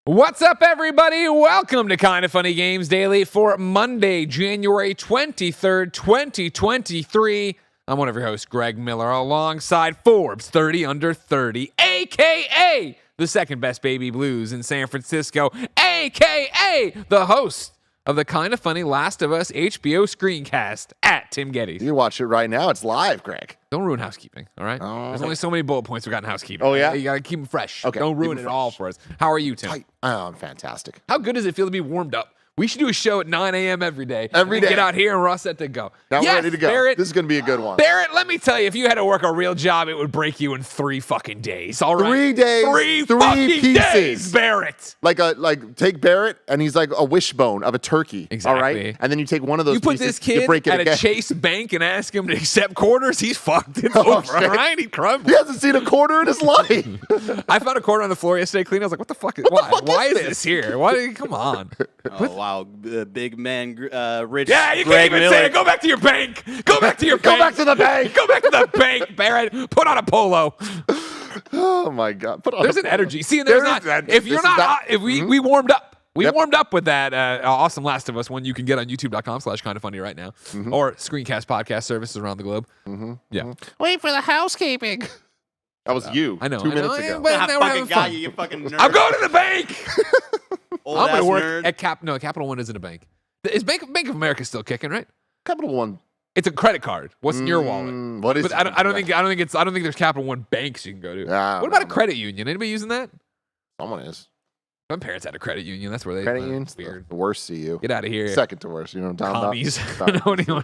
What's up, everybody? Welcome to Kinda Funny Games Daily for Monday, January 23rd, 2023. I'm one of your hosts, Greg Miller, alongside Forbes 30 Under 30, a.k.a. the second best baby blues in San Francisco, a.k.a. the host of the Kinda Funny Last of Us HBO screencast at Tim Geddes. You watch it right now. It's live, Greg. Don't ruin housekeeping, all right? There's only so many bullet points we got in housekeeping. Oh, yeah? You got to keep them fresh. Okay. Don't ruin it all for us. How are you, Tim? I'm fantastic. How good does it feel to be warmed up? We should do a show at 9 a.m. every day. Every day. Get out here and we're all set to go. Now we're ready to go. Barrett, This is going to be a good one. Barrett, let me tell you, if you had to work a real job, it would break you in 3 fucking days, all right? 3 days, Three three fucking pieces. days, Barrett. Like take Barrett, and he's like a wishbone of a turkey. Exactly. All right? And then you take one of those You put pieces, this kid you break it at again. a Chase bank and ask him to accept quarters, he's fucked. It's Oh, over, all shit. right? He crumbled. He hasn't seen a quarter in his life. I found a quarter on the floor yesterday clean. I was like, what the fuck? Why is this here? Come on. Oh, wow. Big man, rich Yeah, you Greg can't even Miller. say it. Go back to your bank. Go back to your Go bank. back to the bank. Go back to the bank, Barrett. Put on a polo. Oh my God. Put on There's a- an energy. See, and there's There not. is that- If you're this is not, that- if we warmed up. We Yep. warmed up with that awesome Last of Us one you can get on youtube.com/kindafunny right now, or screencast podcast services around the globe. Yeah. Wait for the housekeeping. That was you. I know. 2 minutes ago. But I now we're fucking having got fun. you fucking nerd. I'm going to the bank. Old I'm going ass to work nerd. at No, Capital One isn't a bank. Is Bank of America still kicking, right? Capital One. It's a credit card. What's in your wallet? What is But I don't think there's Capital One banks you can go to. Ah, What about a no. credit union? Anybody using that? Someone is. My parents had a credit union. That's where they Credit went. union's Weird. the worst CU. Get out of here. Second to worst. You know what I'm talking Commies. about? No,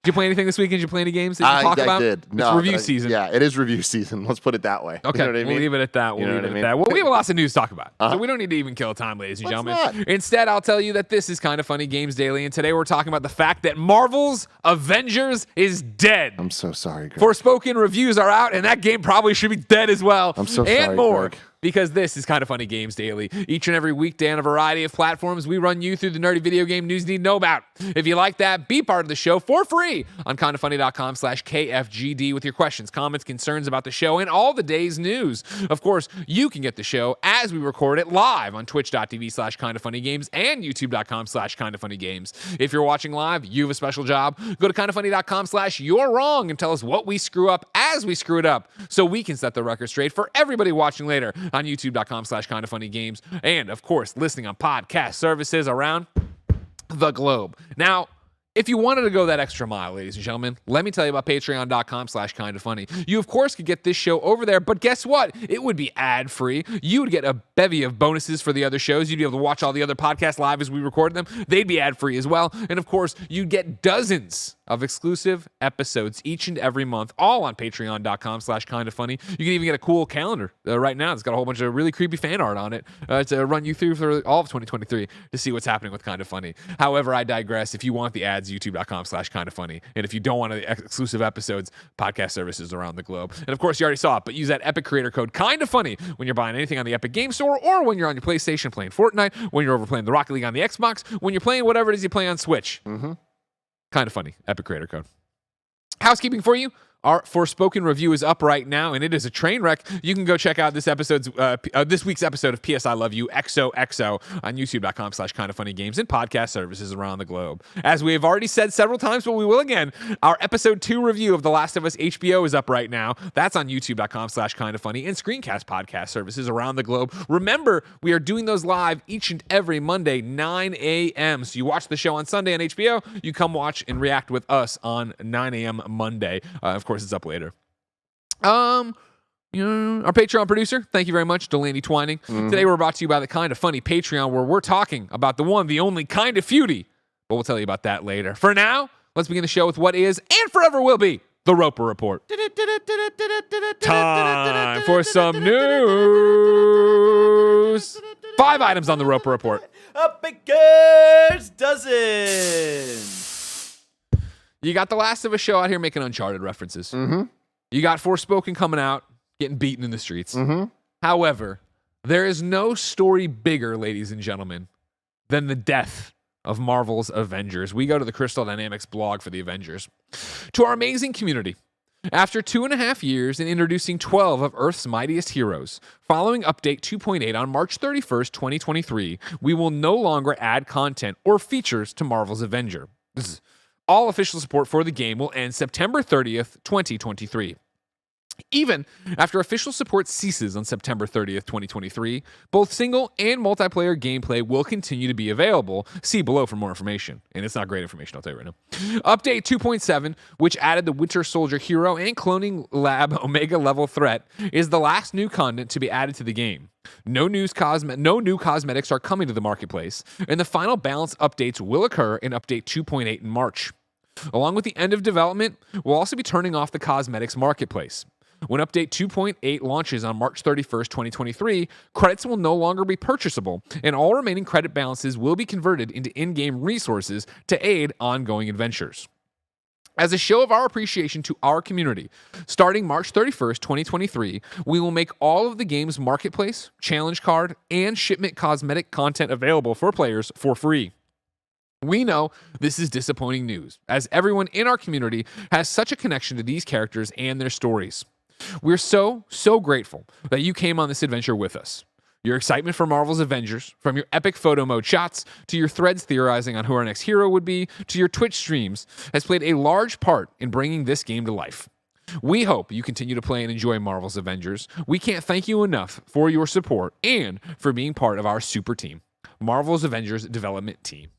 Did you play anything this weekend? Did you play any games that you can talk about? I did. It's No, review but season. Yeah, it is review season. Let's put it that way. Okay, You know what I mean? we'll leave it at that. You know what I mean? Well, we have lots of news to talk about, so Uh-huh. we don't need to even kill time, ladies and Let's gentlemen. not. Instead, I'll tell you that this is Kinda Funny Games Daily, and today we're talking about the fact that Marvel's Avengers is dead. I'm so sorry, Greg. Forspoken reviews are out, and that game probably should be dead as well. I'm so and sorry, more. Greg. Because this is Kinda Funny Games Daily. Each and every weekday on a variety of platforms, we run you through the nerdy video game news you need to know about. If you like that, be part of the show for free on kindafunny.com/KFGD with your questions, comments, concerns about the show, and all the day's news. Of course, you can get the show as we record it live on twitch.tv/kindafunnygames and youtube.com/kindafunnygames. If you're watching live, you have a special job. Go to kindafunny.com/you're wrong and tell us what we screw up as we screw it up so we can set the record straight for everybody watching later on youtube.com/kindafunnygames, and of course listening on podcast services around the globe. Now, if you wanted to go that extra mile, ladies and gentlemen, let me tell you about patreon.com/kindafunny. You, of course, could get this show over there, but guess what? It would be ad-free. You would get a bevy of bonuses for the other shows. You'd be able to watch all the other podcasts live as we record them. They'd be ad-free as well. And, of course, you'd get dozens of exclusive episodes each and every month, all on patreon.com/kindafunny. You can even get a cool calendar right now. It's got a whole bunch of really creepy fan art on it to run you through for all of 2023 to see what's happening with Kinda Funny. However, I digress. If you want the ads, youtube.com/kindafunny. And if you don't want the exclusive episodes, podcast services around the globe. And of course, you already saw it, but use that Epic creator code KindaFunny when you're buying anything on the Epic Game Store, or when you're on your PlayStation playing Fortnite, when you're over playing the Rocket League on the Xbox, when you're playing whatever it is you play on Switch. Kinda Funny, Epic creator code. Housekeeping for you. Our Forspoken review is up right now, and it is a train wreck. You can go check out this week's episode of PS I Love You XOXO on youtube.com/kindafunnygames and podcast services around the globe. As we have already said several times, but we will again, our episode 2 review of The Last of Us HBO is up right now. That's on youtube.com/kindafunny and screencast podcast services around the globe. Remember, we are doing those live each and every Monday, 9 a.m. So you watch the show on Sunday on HBO, you come watch and react with us on 9 a.m. Monday. Of course, it's up later. Our Patreon producer, thank you very much, Delaney Twining. Today we're brought to you by the Kinda Funny Patreon, where we're talking about the one, the only Kinda Feudy. But we'll tell you about that later. For now, let's begin the show with what is and forever will be the Roper Report. Time for some news. 5 items on the Roper Report. A baker's dozen. You got The Last of Us show out here making Uncharted references. You got Forspoken coming out, getting beaten in the streets. However, there is no story bigger, ladies and gentlemen, than the death of Marvel's Avengers. We go to the Crystal Dynamics blog for the Avengers. To our amazing community After 2.5 years and introducing 12 of Earth's mightiest heroes, following update 2.8 on March 31st, 2023, we will no longer add content or features to Marvel's Avengers. All official support for the game will end September 30th, 2023. Even after official support ceases on September 30th, 2023, both single and multiplayer gameplay will continue to be available. See below for more information. And it's not great information, I'll tell you right now. Update 2.7, which added the Winter Soldier hero and cloning lab Omega level threat, is the last new content to be added to the game. No new cosmetics are coming to the marketplace, and the final balance updates will occur in Update 2.8 in March. Along with the end of development, we'll also be turning off the cosmetics marketplace. When Update 2.8 launches on March 31st, 2023, credits will no longer be purchasable, and all remaining credit balances will be converted into in-game resources to aid ongoing adventures. As a show of our appreciation to our community, starting March 31st, 2023, we will make all of the game's marketplace, challenge card, and shipment cosmetic content available for players for free. We know this is disappointing news, as everyone in our community has such a connection to these characters and their stories. We're so grateful that you came on this adventure with us. Your excitement for Marvel's Avengers, from your epic photo mode shots, to your threads theorizing on who our next hero would be, to your Twitch streams, has played a large part in bringing this game to life. We hope you continue to play and enjoy Marvel's Avengers. We can't thank you enough for your support and for being part of our super team, Marvel's Avengers development team.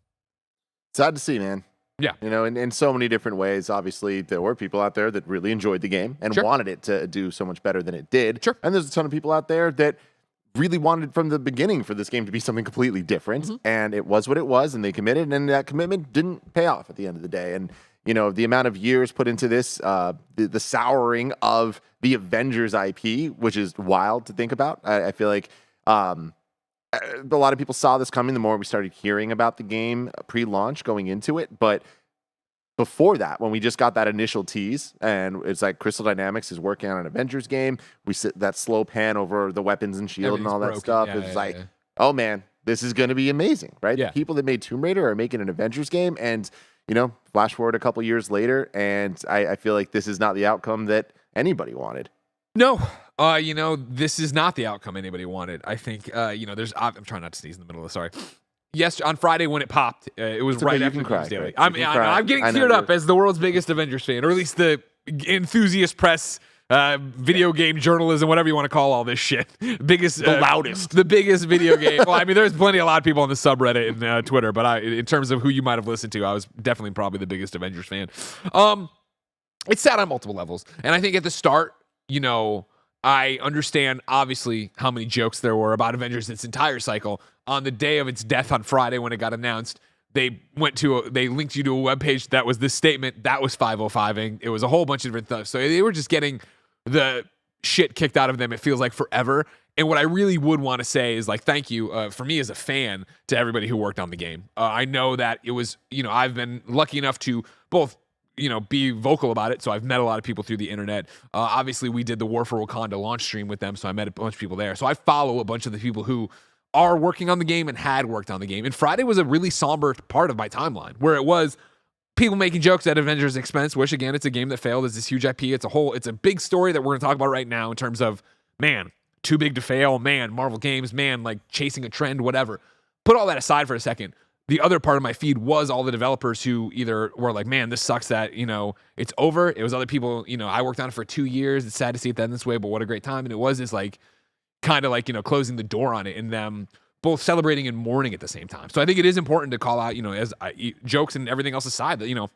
Sad to see, man. Yeah. You know, in so many different ways. Obviously, there were people out there that really enjoyed the game and wanted it to do so much better than it did. Sure. And there's a ton of people out there that really wanted from the beginning for this game to be something completely different. Mm-hmm. And it was what it was, and they committed, and that commitment didn't pay off at the end of the day. And, you know, the amount of years put into this, the souring of the Avengers IP, which is wild to think about. I feel like a lot of people saw this coming the more we started hearing about the game pre-launch going into it. But before that, when we just got that initial tease, and it's like Crystal Dynamics is working on an Avengers game, we sit that slow pan over the weapons and shield and all that stuff. It's like, oh man, this is going to be amazing, right? Yeah. The people that made Tomb Raider are making an Avengers game, and you know, flash forward a couple years later, and I feel like this is not the outcome that anybody wanted. No, you know, this is not the outcome anybody wanted. I think, you know, I'm trying not to sneeze in the middle of the, sorry. Yes, on Friday when it popped, it was right after Games Daily. I'm getting teared up as the world's biggest Avengers fan, or at least the enthusiast press, video game journalism, whatever you want to call all this shit. Biggest, the loudest, the biggest video game. Well, I mean, there's plenty, a lot of people on the subreddit and Twitter, but in terms of who you might have listened to, I was definitely probably the biggest Avengers fan. It's sad on multiple levels, and I think at the start, you know, I understand, obviously, how many jokes there were about Avengers its entire cycle. On the day of its death on Friday when it got announced, they linked you to a webpage that was this statement. That was 505ing. It was a whole bunch of different stuff. So they were just getting the shit kicked out of them, it feels like, forever. And what I really would want to say is, like, thank you, for me as a fan, to everybody who worked on the game. I know that it was, you know, I've been lucky enough to both, you know, be vocal about it. So I've met a lot of people through the internet. Obviously, we did the War for Wakanda launch stream with them, so I met a bunch of people there. So I follow a bunch of the people who are working on the game and had worked on the game. And Friday was a really somber part of my timeline, where it was people making jokes at Avengers' expense, which, again, it's a game that failed. It's this huge IP. It's a big story that we're going to talk about right now in terms of, man, too big to fail, man, Marvel games, man, like chasing a trend, whatever. Put all that aside for a second. The other part of my feed was all the developers who either were like, man, this sucks that, you know, it's over. It was other people, you know, I worked on it for 2 years. It's sad to see it end this way, but what a great time. And it was this, like, kind of like, you know, closing the door on it and them both celebrating and mourning at the same time. So I think it is important to call out, you know, as jokes and everything else aside, that, you know,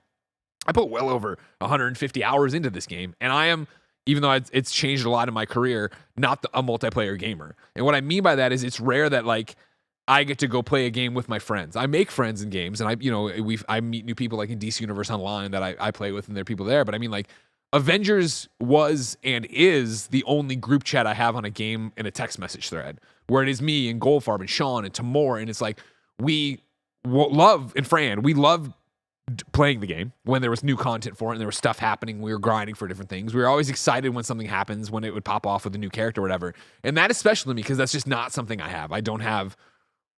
I put well over 150 hours into this game. And I am, even though it's changed a lot in my career, not a multiplayer gamer. And what I mean by that is it's rare that, like, I get to go play a game with my friends. I make friends in games, and I meet new people, like in DC Universe Online, that I play with, and there are people there. But I mean, like, Avengers was and is the only group chat I have on a game in a text message thread, where it is me and Goldfarb and Sean and Tamor, and it's like we love, and Fran, we love playing the game when there was new content for it and there was stuff happening. We were grinding for different things. We were always excited when something happens, when it would pop off with a new character or whatever. And that is special to me because that's just not something I have. I don't have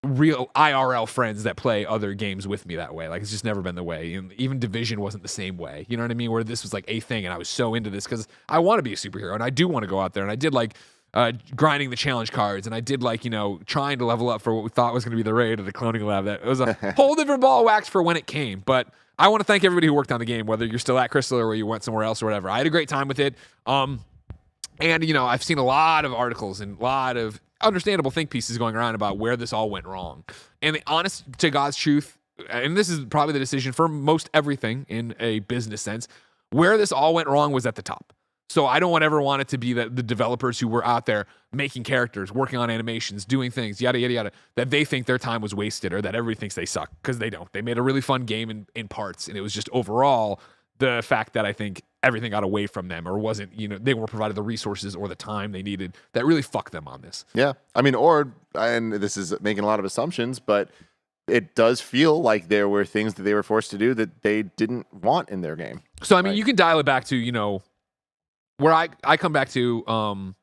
real IRL friends that play other games with me that way. Like, it's just never been the way. And even Division wasn't the same way. You know what I mean? Where this was like a thing, and I was so into this because I want to be a superhero, and I do want to go out there, and I did like grinding the challenge cards, and I did like, trying to level up for what we thought was going to be the raid of the cloning lab. That it was a whole different ball of wax for when it came. But I want to thank everybody who worked on the game, whether you're still at Crystal or you went somewhere else or whatever. I had a great time with it. And I've seen a lot of articles and a lot of understandable think pieces going around about where this all went wrong. And the honest to God's truth, and this is probably the decision for most everything in a business sense, where this all went wrong was at the top. So I don't ever want it to be that the developers who were out there making characters, working on animations, doing things, yada, yada, yada, that they think their time was wasted or that everybody thinks they suck, because they don't. They made a really fun game in parts, and it was just overall the fact that I think everything got away from them or wasn't, they weren't provided the resources or the time they needed that really fucked them on this. Yeah. I mean, and this is making a lot of assumptions, but it does feel like there were things that they were forced to do that they didn't want in their game. So, I mean, you can dial it back to, where I come back to, and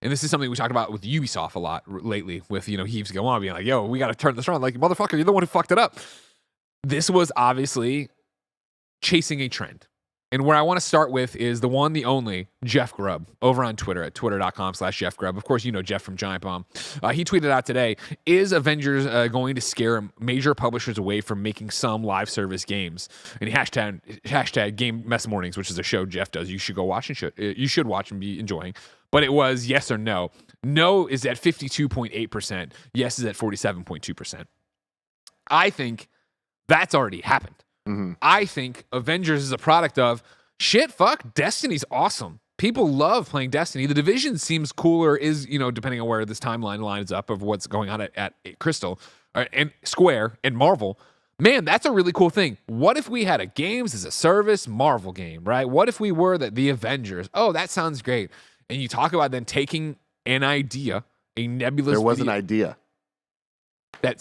this is something we talked about with Ubisoft a lot lately with, Heaves going on being like, yo, we got to turn this around. Like, motherfucker, you're the one who fucked it up. This was obviously chasing a trend. And where I want to start with is the one, the only, Jeff Grubb, over on Twitter at twitter.com/Jeff Grubb. Of course, Jeff from Giant Bomb. He tweeted out today, is Avengers going to scare major publishers away from making some live service games? And hashtag Game Mess Mornings, which is a show Jeff does. You should go watch and you should watch and be enjoying. But it was yes or no. No is at 52.8%. Yes is at 47.2%. I think that's already happened. Mm-hmm. I think Avengers is a product of shit. Fuck, Destiny's awesome. People love playing Destiny. The Division seems cooler, depending on where this timeline lines up of what's going on at Crystal and Square and Marvel. Man, that's a really cool thing. What if we had a games as a service Marvel game, right? What if we were the Avengers? Oh, that sounds great. And you talk about then taking an idea, a nebulous. There was video, an idea. That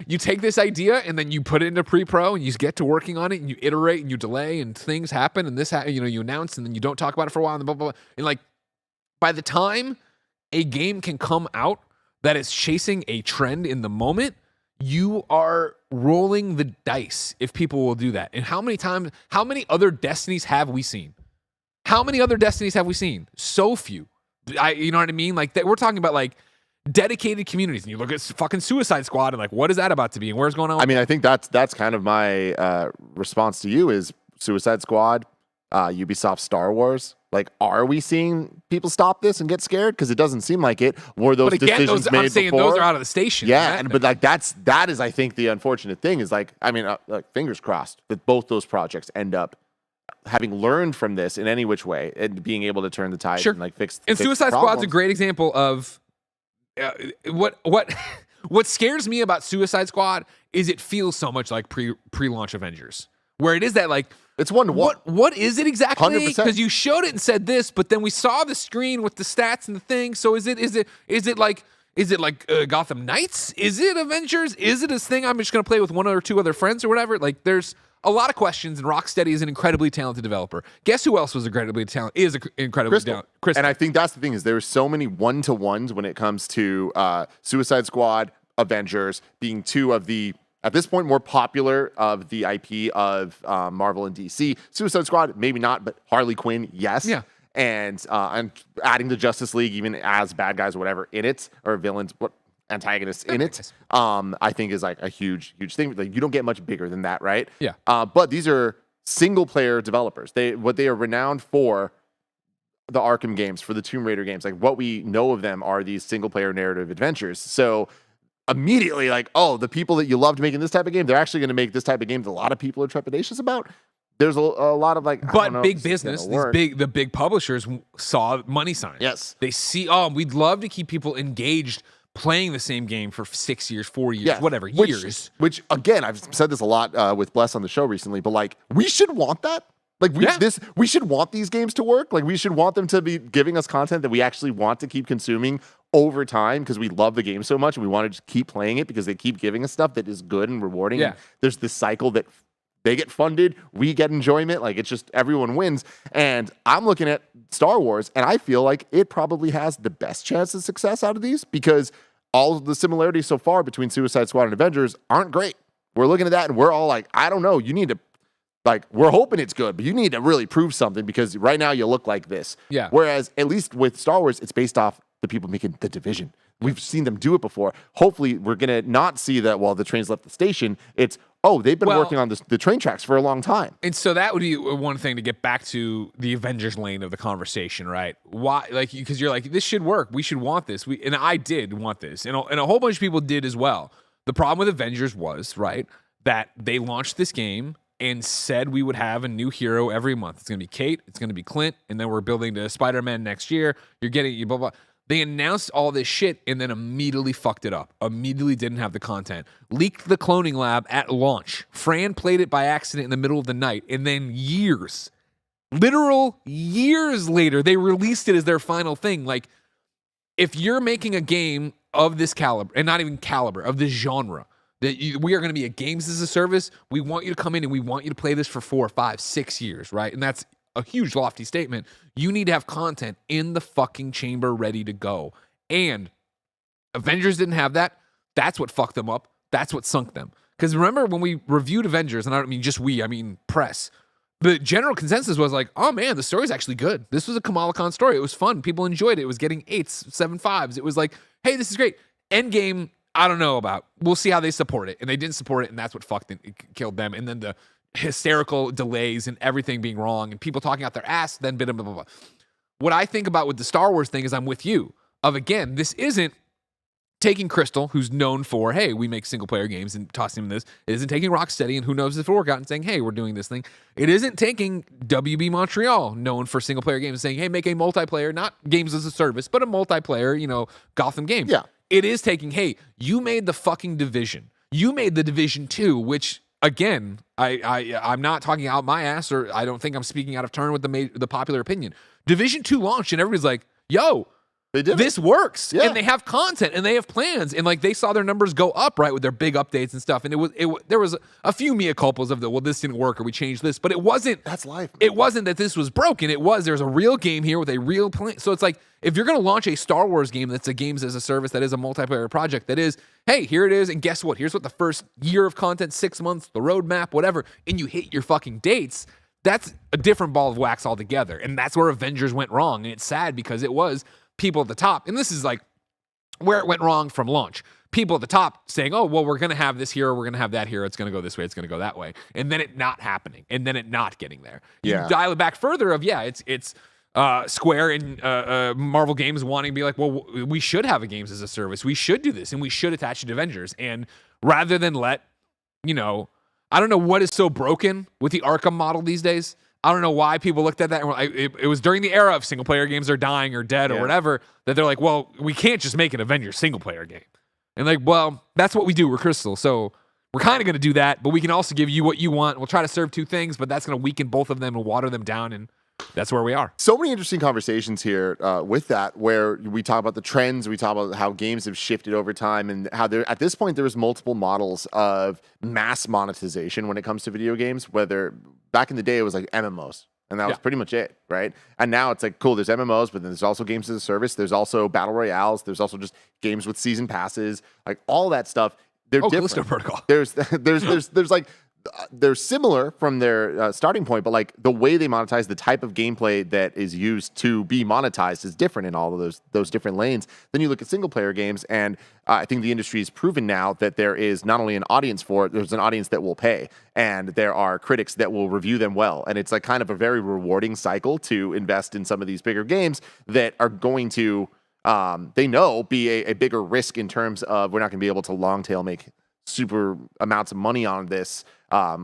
you take this idea and then you put it into pre-pro and you get to working on it and you iterate and you delay and things happen and this you announce and then you don't talk about it for a while and blah, blah, blah. And like by the time a game can come out that is chasing a trend in the moment, you are rolling the dice if people will do that. And how many other Destinies have we seen? How many other Destinies have we seen? So few. You know what I mean? Like we're talking about like dedicated communities, and you look at fucking Suicide Squad and like, what is that about to be and where's going on? I mean, I think that's kind of my response to you is Suicide Squad, Ubisoft, Star Wars. Like, are we seeing people stop this and get scared? Because it doesn't seem like it. Were those decisions made I'm saying before? Those are out of the station. Yeah, but like that is I think the unfortunate thing is like, I mean, like fingers crossed that both those projects end up having learned from this in any which way and being able to turn the tide and like fix. And fix Suicide problems. Squad's a great example of what scares me about Suicide Squad is it feels so much like pre-launch Avengers, where it is that like it's one to one. What is it exactly? 100%. Because you showed it and said this, but then we saw the screen with the stats and the thing. So is it like Gotham Knights? Is it Avengers? Is it this thing I'm just gonna play with one or two other friends or whatever? Like there's a lot of questions, and Rocksteady is an incredibly talented developer. Guess who else was incredibly talented? Crystal. And I think that's the thing is there's so many one-to-ones when it comes to Suicide Squad, Avengers being two of the, at this point, more popular of the IP of Marvel and DC. Suicide Squad, maybe not, but Harley Quinn, yes. Yeah. And adding the Justice League even as bad guys or whatever in it, or villains, antagonists in it, I think is like a huge thing. Like you don't get much bigger than that, right? Yeah. But these are single player developers. What they are renowned for, the Arkham games, for the Tomb Raider games, like what we know of them are these single player narrative adventures. So immediately like, oh, the people that you loved making this type of game, they're actually going to make this type of game that a lot of people are trepidatious about. There's a lot of like, but big business, the big publishers saw money signs. Yes. They see, we'd love to keep people engaged playing the same game for 6 years, 4 years, whatever, years. Which again, I've said this a lot with Bless on the show recently, but like we should want that. Like we should want these games to work. Like we should want them to be giving us content that we actually want to keep consuming over time because we love the game so much and we want to just keep playing it because they keep giving us stuff that is good and rewarding. Yeah. And there's this cycle that they get funded, we get enjoyment. Like it's just everyone wins. And I'm looking at Star Wars and I feel like it probably has the best chance of success out of these because all of the similarities so far between Suicide Squad and Avengers aren't great. We're looking at that and we're all like, I don't know. You need to, like, we're hoping it's good, but you need to really prove something because right now you look like this. Yeah. Whereas at least with Star Wars, it's based off the people making The Division. We've seen them do it before. Hopefully we're going to not see that while the trains left the station. It's, oh, they've been working on the train tracks for a long time. And so that would be one thing to get back to the Avengers lane of the conversation, right? Why? Like, because you're like, this should work. We should want this. And I did want this. And a whole bunch of people did as well. The problem with Avengers was, right, that they launched this game and said we would have a new hero every month. It's going to be Kate. It's going to be Clint. And then we're building to Spider-Man next year. You're getting blah, blah. They announced all this shit and then immediately fucked it up. Immediately didn't have the content. Leaked the cloning lab at launch. Fran played it by accident in the middle of the night. And then literal years later, they released it as their final thing. Like, if you're making a game of this caliber, and not even caliber, of this genre, that we are going to be a games as a service, we want you to come in and we want you to play this for 4, 5, 6 years, right? And that's a huge lofty statement. You need to have content in the fucking chamber ready to go. And Avengers didn't have that. That's what fucked them up. That's what sunk them. Because remember when we reviewed Avengers, and I don't mean just we, I mean press, the general consensus was like, oh man, the story's actually good. This was a Kamala Khan story. It was fun. People enjoyed it. It was getting 8s, 7.5s. It was like, hey, this is great. Endgame, I don't know about. We'll see how they support it. And they didn't support it, and that's what fucked it. It killed them. And then the hysterical delays and everything being wrong and people talking out their ass, then blah, blah, blah, blah. What I think about with the Star Wars thing is I'm with you. Of again, this isn't taking Crystal, who's known for, hey, we make single player games, and tossing him this. It isn't taking Rocksteady, and who knows if it'll work out, and saying, hey, we're doing this thing. It isn't taking WB Montreal, known for single player games, and saying, hey, make a multiplayer, not games as a service, but a multiplayer, Gotham game. Yeah. It is taking, hey, you made the fucking Division. You made the Division 2, which, again, I'm not talking out my ass, or I don't think I'm speaking out of turn with the popular opinion. Division 2 launched, and everybody's like, yo, this works. Yeah. And they have content, and they have plans, and like they saw their numbers go up, right, with their big updates and stuff. And there was a few mea culpas of this didn't work, or we changed this, but it wasn't. That's life. Man. It wasn't that this was broken. There's a real game here with a real plan. So it's like, if you're going to launch a Star Wars game that's a games as a service, that is a multiplayer project, that is, hey, here it is, and guess what? Here's what the first year of content, 6 months, the roadmap, whatever, and you hit your fucking dates, that's a different ball of wax altogether. And that's where Avengers went wrong. And it's sad because it was people at the top, and this is like where it went wrong from launch. People at the top saying, oh, well, we're going to have this hero, we're going to have that hero, it's going to go this way, it's going to go that way. And then it not happening, and then it not getting there. Yeah. You dial it back further of, it's Square and Marvel Games wanting to be like, well, we should have a games as a service. We should do this, and we should attach it to Avengers. And rather than let, I don't know what is so broken with the Arkham model these days. I don't know why people looked at that and were like, it was during the era of single player games are dying or dead or whatever, that they're like, well, we can't just make an Avengers single player game. And like, well, that's what we do. We're Crystal. So we're kind of going to do that, but we can also give you what you want. We'll try to serve two things, but that's going to weaken both of them and water them down. And that's where we are. So many interesting conversations here with that, where we talk about the trends, we talk about how games have shifted over time, and how there at this point there's multiple models of mass monetization when it comes to video games. Whether back in the day it was like MMOs, and that was pretty much it, right? And now it's like, cool, there's MMOs, but then there's also games as a service. There's also battle royales. There's also just games with season passes, like all that stuff. They're different. Callisto Protocol. There's like. They're similar from their starting point, but like the way they monetize, the type of gameplay that is used to be monetized is different in all of those different lanes. Then you look at single player games, and I think the industry has proven now that there is not only an audience for it, there's an audience that will pay, and there are critics that will review them well. And it's like kind of a very rewarding cycle to invest in some of these bigger games that are going to, they know, be a bigger risk in terms of we're not going to be able to long tail make super amounts of money on this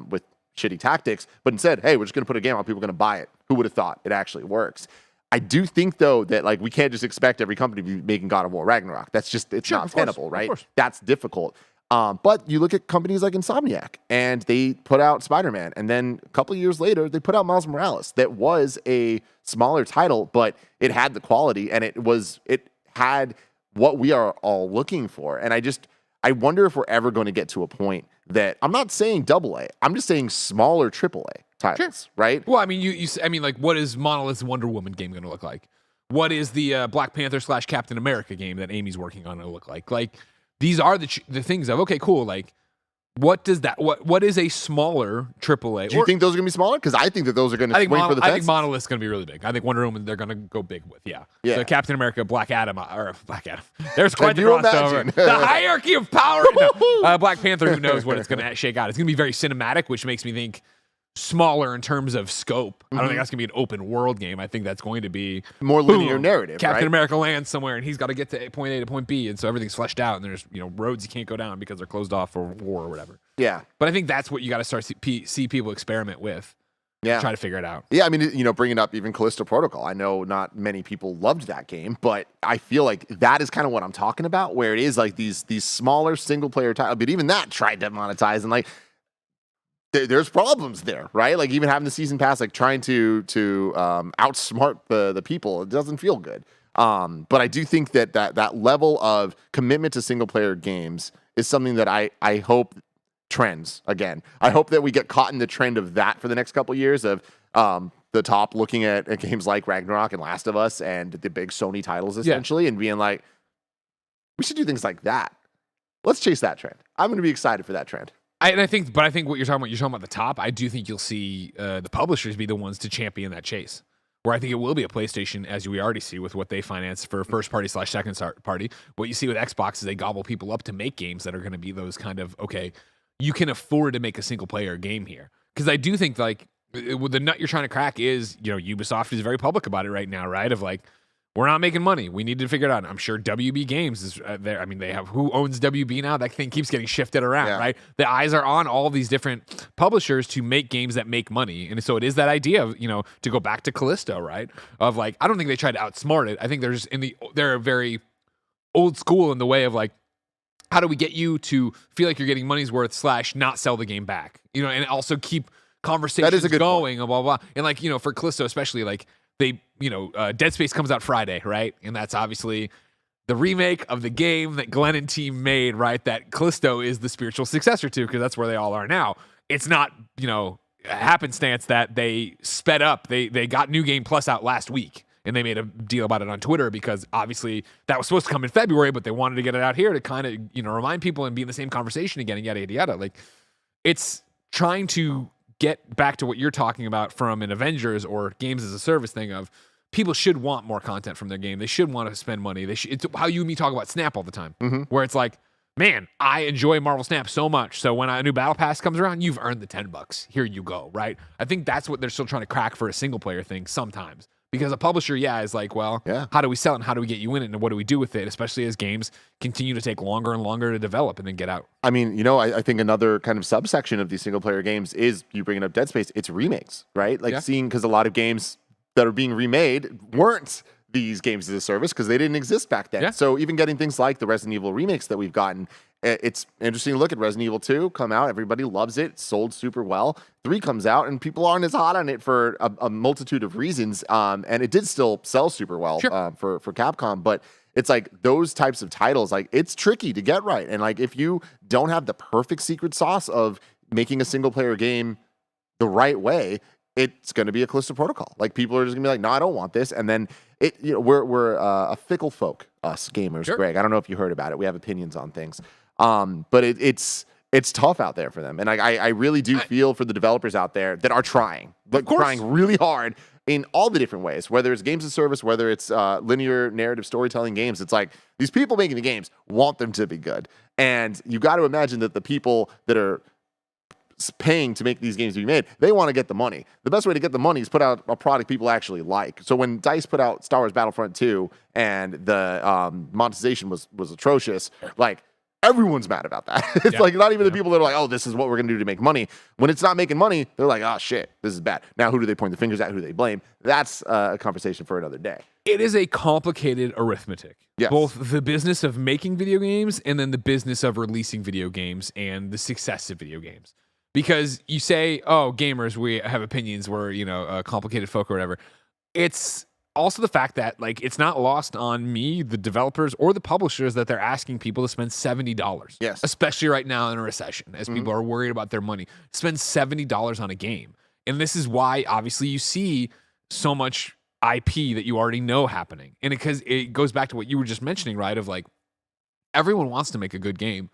with shitty tactics, but instead, hey, we're just going to put a game out, people are going to buy it. Who would have thought it actually works? I do think, though, that like we can't just expect every company to be making God of War Ragnarok. That's just, it's not tenable, right? That's difficult. But you look at companies like Insomniac, and they put out Spider-Man, and then a couple of years later, they put out Miles Morales. That was a smaller title, but it had the quality, and it had what we are all looking for. And I wonder if we're ever going to get to a point that, I'm not saying AA, I'm just saying smaller AAA titles, right? Well, I mean, I mean, like, what is Monolith's Wonder Woman game going to look like? what is the Black Panther / Captain America game that Amy's working on to look like? Like, these are the things of, okay, cool, like, what does that, what is a smaller AAA? Do you think those are going to be smaller? Because I think that those are going to swing for the I fences. think Monolith's going to be really big. I think Wonder Woman, they're going to go big with, yeah. Yeah. The Captain America, Black Adam. There's quite the you crossover. imagine? The hierarchy of power. No. Black Panther, who knows what it's going to shake out. It's going to be very cinematic, which makes me think smaller in terms of scope. I don't think that's going to be an open world game. I think that's going to be More linear narrative, Captain right? America lands somewhere and he's got to get to point A to point B, and so everything's fleshed out, and there's roads you can't go down because they're closed off for war or whatever. Yeah. But I think that's what you got to start see people experiment with. Yeah. Try to figure it out. Yeah, I mean, bringing up even Callisto Protocol. I know not many people loved that game, but I feel like that is kind of what I'm talking about, where it is like these smaller single player titles, but even that tried to monetize, and like there's problems there, right? Like even having the season pass, like trying to outsmart the people, it doesn't feel good. But I do think that level of commitment to single player games is something that I hope trends again. I hope that we get caught in the trend of that for the next couple of years of the top looking at games like Ragnarok and Last of Us and the big Sony titles essentially, and being like, we should do things like that. Let's chase that trend. I'm going to be excited for that trend. I think what you're talking about the top. I do think you'll see the publishers be the ones to champion that chase. Where I think it will be a PlayStation, as we already see with what they finance for first party / second party. What you see with Xbox is they gobble people up to make games that are going to be those kind of, okay, you can afford to make a single player game here. Because I do think like the nut you're trying to crack is, Ubisoft is very public about it right now, right? Of like, we're not making money. We need to figure it out. I'm sure WB Games is there. I mean, they have, who owns WB now? That thing keeps getting shifted around, right? The eyes are on all these different publishers to make games that make money. And so it is that idea of, to go back to Callisto, right? Of like, I don't think they tried to outsmart it. I think they're very old school in the way of like, how do we get you to feel like you're getting money's worth / not sell the game back? And also keep conversations going and blah, blah. And like, for Callisto especially, like, they, Dead Space comes out Friday, right? And that's obviously the remake of the game that Glenn and team made, right? That Callisto is the spiritual successor to, because that's where they all are now. It's not, a happenstance that they sped up. They got New Game Plus out last week, and they made a deal about it on Twitter because obviously that was supposed to come in February, but they wanted to get it out here to kind of, remind people and be in the same conversation again and yada, yada, yada. Like, it's trying to get back to what you're talking about from an Avengers or games as a service thing of people should want more content from their game. They should want to spend money. It's how you and me talk about Snap all the time, where it's like, man, I enjoy Marvel Snap so much. So when a new Battle Pass comes around, you've earned the $10. Here you go, right? I think that's what they're still trying to crack for a single player thing sometimes. Because a publisher, is like, well, how do we sell it and how do we get you in it and what do we do with it, especially as games continue to take longer and longer to develop and then get out. I mean, I think another kind of subsection of these single-player games is, you bringing up Dead Space, it's remakes, right? Like seeing, because a lot of games that are being remade weren't these games as a service because they didn't exist back then. So even getting things like the Resident Evil remakes that we've gotten, it's interesting to look at Resident Evil 2 come out. Everybody loves it. It's sold super well. 3 comes out and people aren't as hot on it for a multitude of reasons. And it did still sell super well for Capcom. But it's like those types of titles, like it's tricky to get right. And like if you don't have the perfect secret sauce of making a single player game the right way, it's going to be a Callisto Protocol. Like people are just going to be like, no, I don't want this. And then we're a fickle folk, us gamers, Greg. I don't know if you heard about it. We have opinions on things. But it's tough out there for them. And I really do feel for the developers out there that are trying really hard in all the different ways, whether it's games as service, whether it's linear narrative storytelling games. It's like these people making the games want them to be good. And you got to imagine that the people that are paying to make these games be made, they want to get the money. The best way to get the money is put out a product people actually like. So when DICE put out Star Wars Battlefront 2 and the monetization was atrocious, like everyone's mad about that. It's like not even the people that are like, oh, this is what we're going to do to make money. When it's not making money, they're like, oh shit, this is bad. Now who do they point the fingers at? Who do they blame? That's a conversation for another day. It is a complicated arithmetic. Yes. Both the business of making video games and then the business of releasing video games and the success of video games. Because you say, oh, gamers, we have opinions, we're, complicated folk or whatever. It's also the fact that, like, it's not lost on me, the developers, or the publishers that they're asking people to spend $70. Yes. Especially right now in a recession, as people are worried about their money. Spend $70 on a game. And this is why, obviously, you see so much IP that you already know happening. And because it goes back to what you were just mentioning, right? Of like, everyone wants to make a good game.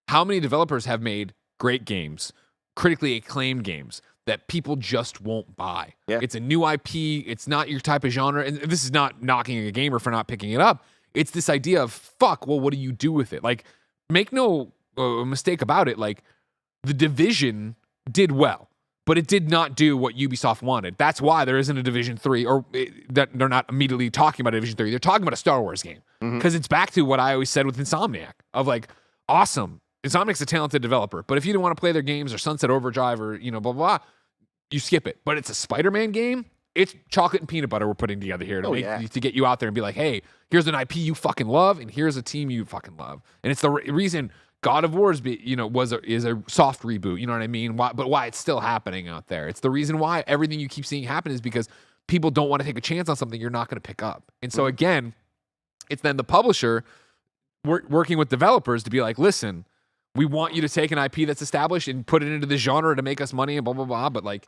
How many developers have made great games, critically acclaimed games that people just won't buy? Yeah. It's a new IP. It's not your type of genre. And this is not knocking a gamer for not picking it up. It's this idea of, fuck, well, what do you do with it? Like, make no mistake about it. Like, The Division did well, but it did not do what Ubisoft wanted. That's why there isn't a Division 3, or that they're not immediately talking about a Division 3. They're talking about a Star Wars game. Because it's back to what I always said with Insomniac, of like, awesome. Insomniac's a talented developer, but if you don't want to play their games or Sunset Overdrive or, blah, blah, blah, you skip it. But it's a Spider-Man game. It's chocolate and peanut butter we're putting together here to get you out there and be like, hey, here's an IP you fucking love, and here's a team you fucking love. And it's the reason God of War is a soft reboot. You know what I mean? Why it's still happening out there. It's the reason why everything you keep seeing happen is because people don't want to take a chance on something you're not going to pick up. And so again, it's then the publisher working with developers to be like, listen, we want you to take an IP that's established and put it into the genre to make us money and blah, blah, blah. But like,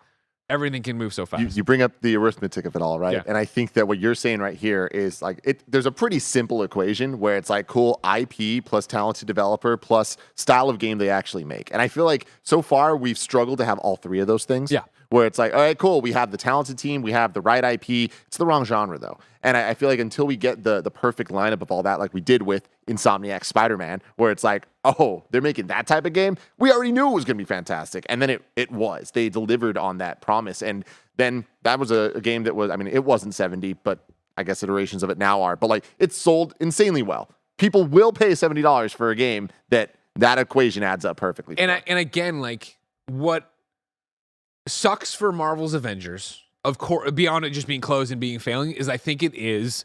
everything can move so fast. You bring up the arithmetic of it all, right? Yeah. And I think that what you're saying right here is like, there's a pretty simple equation where it's like, cool, IP plus talented developer plus style of game they actually make. And I feel like so far we've struggled to have all three of those things. Yeah. Where it's like, all right, cool, we have the talented team, we have the right IP. It's the wrong genre though. And I feel like until we get the perfect lineup of all that, like we did with Insomniac Spider-Man, where it's like, oh, they're making that type of game. We already knew it was going to be fantastic. And then it was. They delivered on that promise. And then that was a game that was, I mean, it wasn't 70, but I guess iterations of it now are. But like, it sold insanely well. People will pay $70 for a game that equation adds up perfectly. And again, like, what sucks for Marvel's Avengers, of course, beyond it just being closed and being failing, is I think it is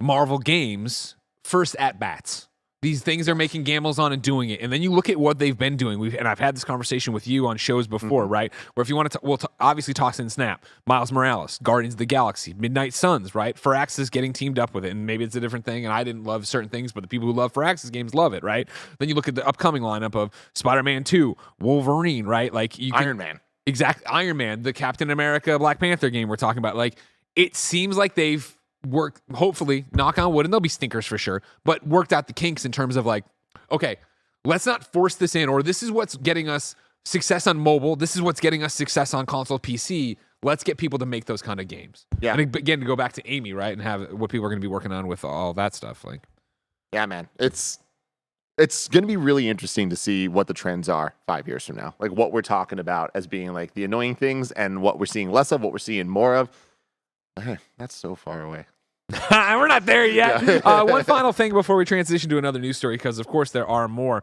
Marvel Games' first at-bats. These things they're making gambles on and doing it. And then you look at what they've been doing. And I've had this conversation with you on shows before, right? Where if you want to, we'll obviously Toss and Snap, Miles Morales, Guardians of the Galaxy, Midnight Suns, right? Firaxis getting teamed up with it. And maybe it's a different thing. And I didn't love certain things, but the people who love Firaxis games love it, right? Then you look at the upcoming lineup of Spider-Man 2, Wolverine, right? Like Iron Man. Exactly. Iron Man, the Captain America, Black Panther game we're talking about. Like, it seems like they've worked, hopefully, knock on wood, and there'll be stinkers for sure, but worked out the kinks in terms of like, okay, let's not force this in, or this is what's getting us success on mobile. This is what's getting us success on console PC. Let's get people to make those kind of games. Yeah. And again, to go back to Amy, right, and have what people are going to be working on with all that stuff. Like, yeah, man, it's going to be really interesting to see what the trends are 5 years from now. Like what we're talking about as being like the annoying things and what we're seeing less of, what we're seeing more of. That's so far away. we're not there yet. Yeah. One final thing before we transition to another news story, because of course there are more.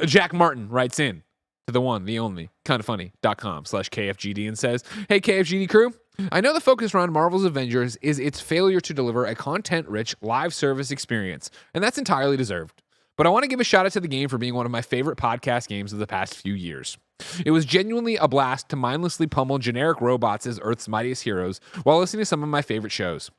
Jack Martin writes in to the one, the only, KindaFunny.com/KFGD and says, hey, KFGD crew, I know the focus around Marvel's Avengers is its failure to deliver a content-rich live service experience, and that's entirely deserved. But I want to give a shout out to the game for being one of my favorite podcast games of the past few years. It was genuinely a blast to mindlessly pummel generic robots as Earth's mightiest heroes while listening to some of my favorite shows.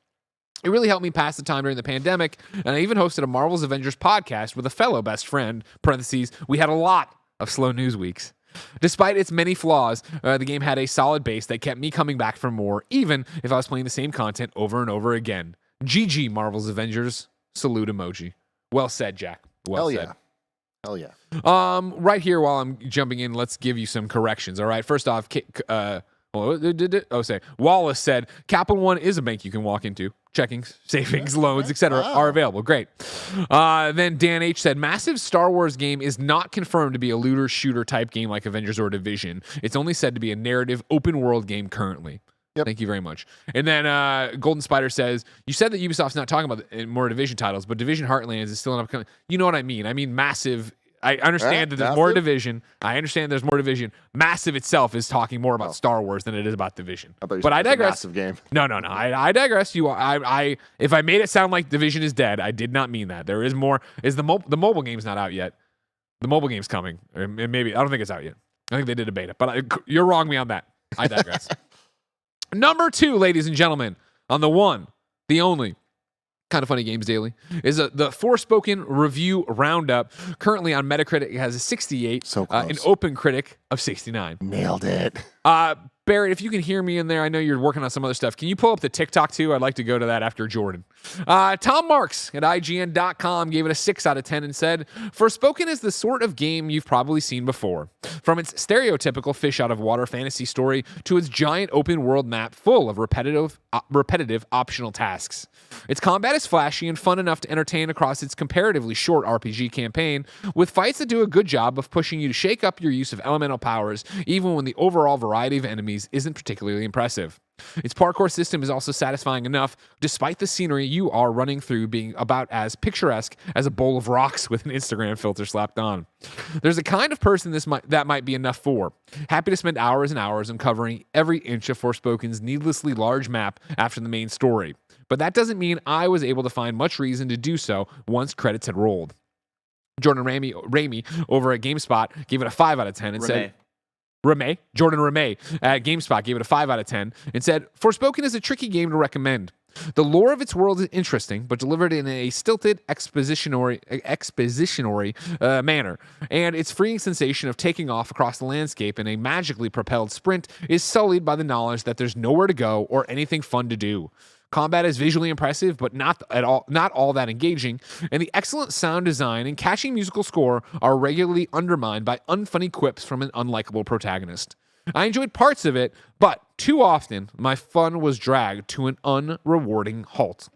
It really helped me pass the time during the pandemic, and I even hosted a Marvel's Avengers podcast with a fellow best friend, parentheses, we had a lot of slow news weeks. Despite its many flaws, the game had a solid base that kept me coming back for more, even if I was playing the same content over and over again. GG, Marvel's Avengers. Salute emoji. Well said, Jack. Well said. Hell yeah. Right here, while I'm jumping in, let's give you some corrections. All right. First off, Wallace said Capital One is a bank you can walk into. Checkings, savings, loans, etc. are available. Great. Then Dan H said, massive Star Wars game is not confirmed to be a looter shooter type game like Avengers or Division. It's only said to be a narrative open world game currently. Yep. Thank you very much. And then Golden Spider says, you said that Ubisoft's not talking about more Division titles, but Division Heartlands is still an upcoming. You know what I mean? I mean massive. I understand that there's more Division. I understand there's more Division. Massive itself is talking more about Star Wars than it is about Division. But I digress. Massive game. No. I digress. If I made it sound like Division is dead, I did not mean that. There is more. The mobile game's not out yet. The mobile game's coming. Or maybe I don't think it's out yet. I think they did a beta. But you're wrong me on that. I digress. Number 2, ladies and gentlemen, on the one, the only, Kind of Funny Games Daily, is the Forspoken review roundup. Currently on Metacritic, it has a 68, so close. an Open Critic of 69. Nailed it. Barrett, if you can hear me in there, I know you're working on some other stuff. Can you pull up the TikTok too? I'd like to go to that after Jordan. Tom Marks at IGN.com gave it a 6 out of 10 and said, Forspoken is the sort of game you've probably seen before. From its stereotypical fish out of water fantasy story to its giant open world map full of repetitive optional tasks. Its combat is flashy and fun enough to entertain across its comparatively short RPG campaign, with fights that do a good job of pushing you to shake up your use of elemental powers, even when the overall variety of enemies isn't particularly impressive. Its parkour system is also satisfying enough, despite the scenery you are running through being about as picturesque as a bowl of rocks with an Instagram filter slapped on. There's a kind of person that might be enough for. Happy to spend hours and hours uncovering every inch of Forspoken's needlessly large map after the main story. But that doesn't mean I was able to find much reason to do so once credits had rolled. Jordan Ramey over at GameSpot gave it a 5 out of 10 and said... Jordan Ramey at GameSpot gave it a 5 out of 10 and said, Forspoken is a tricky game to recommend. The lore of its world is interesting, but delivered in a stilted, expositionary manner, and its freeing sensation of taking off across the landscape in a magically propelled sprint is sullied by the knowledge that there's nowhere to go or anything fun to do. Combat is visually impressive, but not all that engaging, and the excellent sound design and catchy musical score are regularly undermined by unfunny quips from an unlikable protagonist. I enjoyed parts of it, but too often my fun was dragged to an unrewarding halt.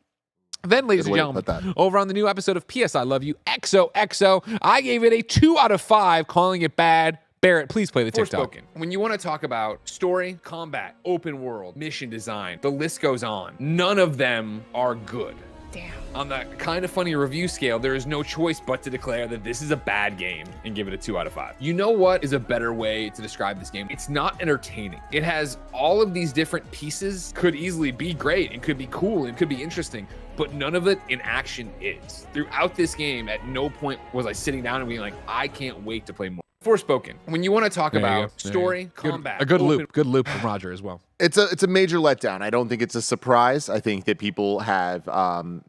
Then, ladies and gentlemen, over on the new episode of PS I Love You XOXO, I gave it a 2 out of 5, calling it bad. Barrett, please play the TikTok. When you want to talk about story, combat, open world, mission design, the list goes on. None of them are good. Damn. On the Kinda Funny review scale, there is no choice but to declare that this is a bad game and give it a 2 out of 5. You know what is a better way to describe this game? It's not entertaining. It has all of these different pieces, could easily be great, and could be cool, and could be interesting, but none of it in action is. Throughout this game, at no point was I sitting down and being like, I can't wait to play more. Forspoken. When you want to talk about story, combat, a good loop from Roger as well. It's a major letdown. I don't think it's a surprise. I think that people have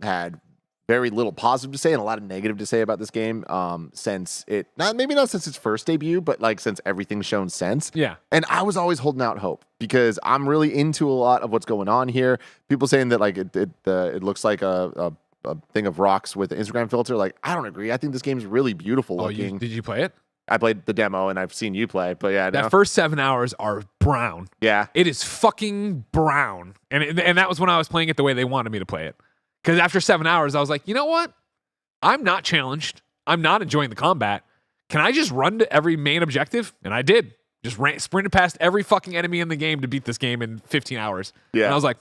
had very little positive to say and a lot of negative to say about this game since it not since its first debut, but like since everything's shown since. Yeah. And I was always holding out hope because I'm really into a lot of what's going on here. People saying that like it looks like a thing of rocks with an Instagram filter. Like, I don't agree. I think this game's really beautiful looking. Did you play it? I played the demo and I've seen you play, but yeah. That first 7 hours are brown. Yeah. It is fucking brown. And that was when I was playing it the way they wanted me to play it. Because after 7 hours, I was like, you know what? I'm not challenged. I'm not enjoying the combat. Can I just run to every main objective? And I did. Just sprinted past every fucking enemy in the game to beat this game in 15 hours. Yeah. And I was like,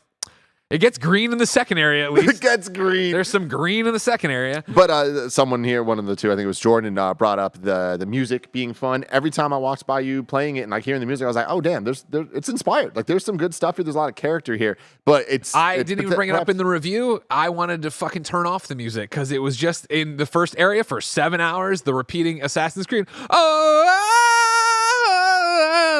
it gets green in the second area, at least. It gets green. There's some green in the second area. But someone here, one of the two, I think it was Jordan, brought up the music being fun. Every time I walked by you playing it and like hearing the music, I was like, oh, damn, it's inspired. Like, there's some good stuff here. There's a lot of character here. But I didn't even bring it up in the review. I wanted to fucking turn off the music because it was just in the first area for 7 hours, the repeating Assassin's Creed. I'm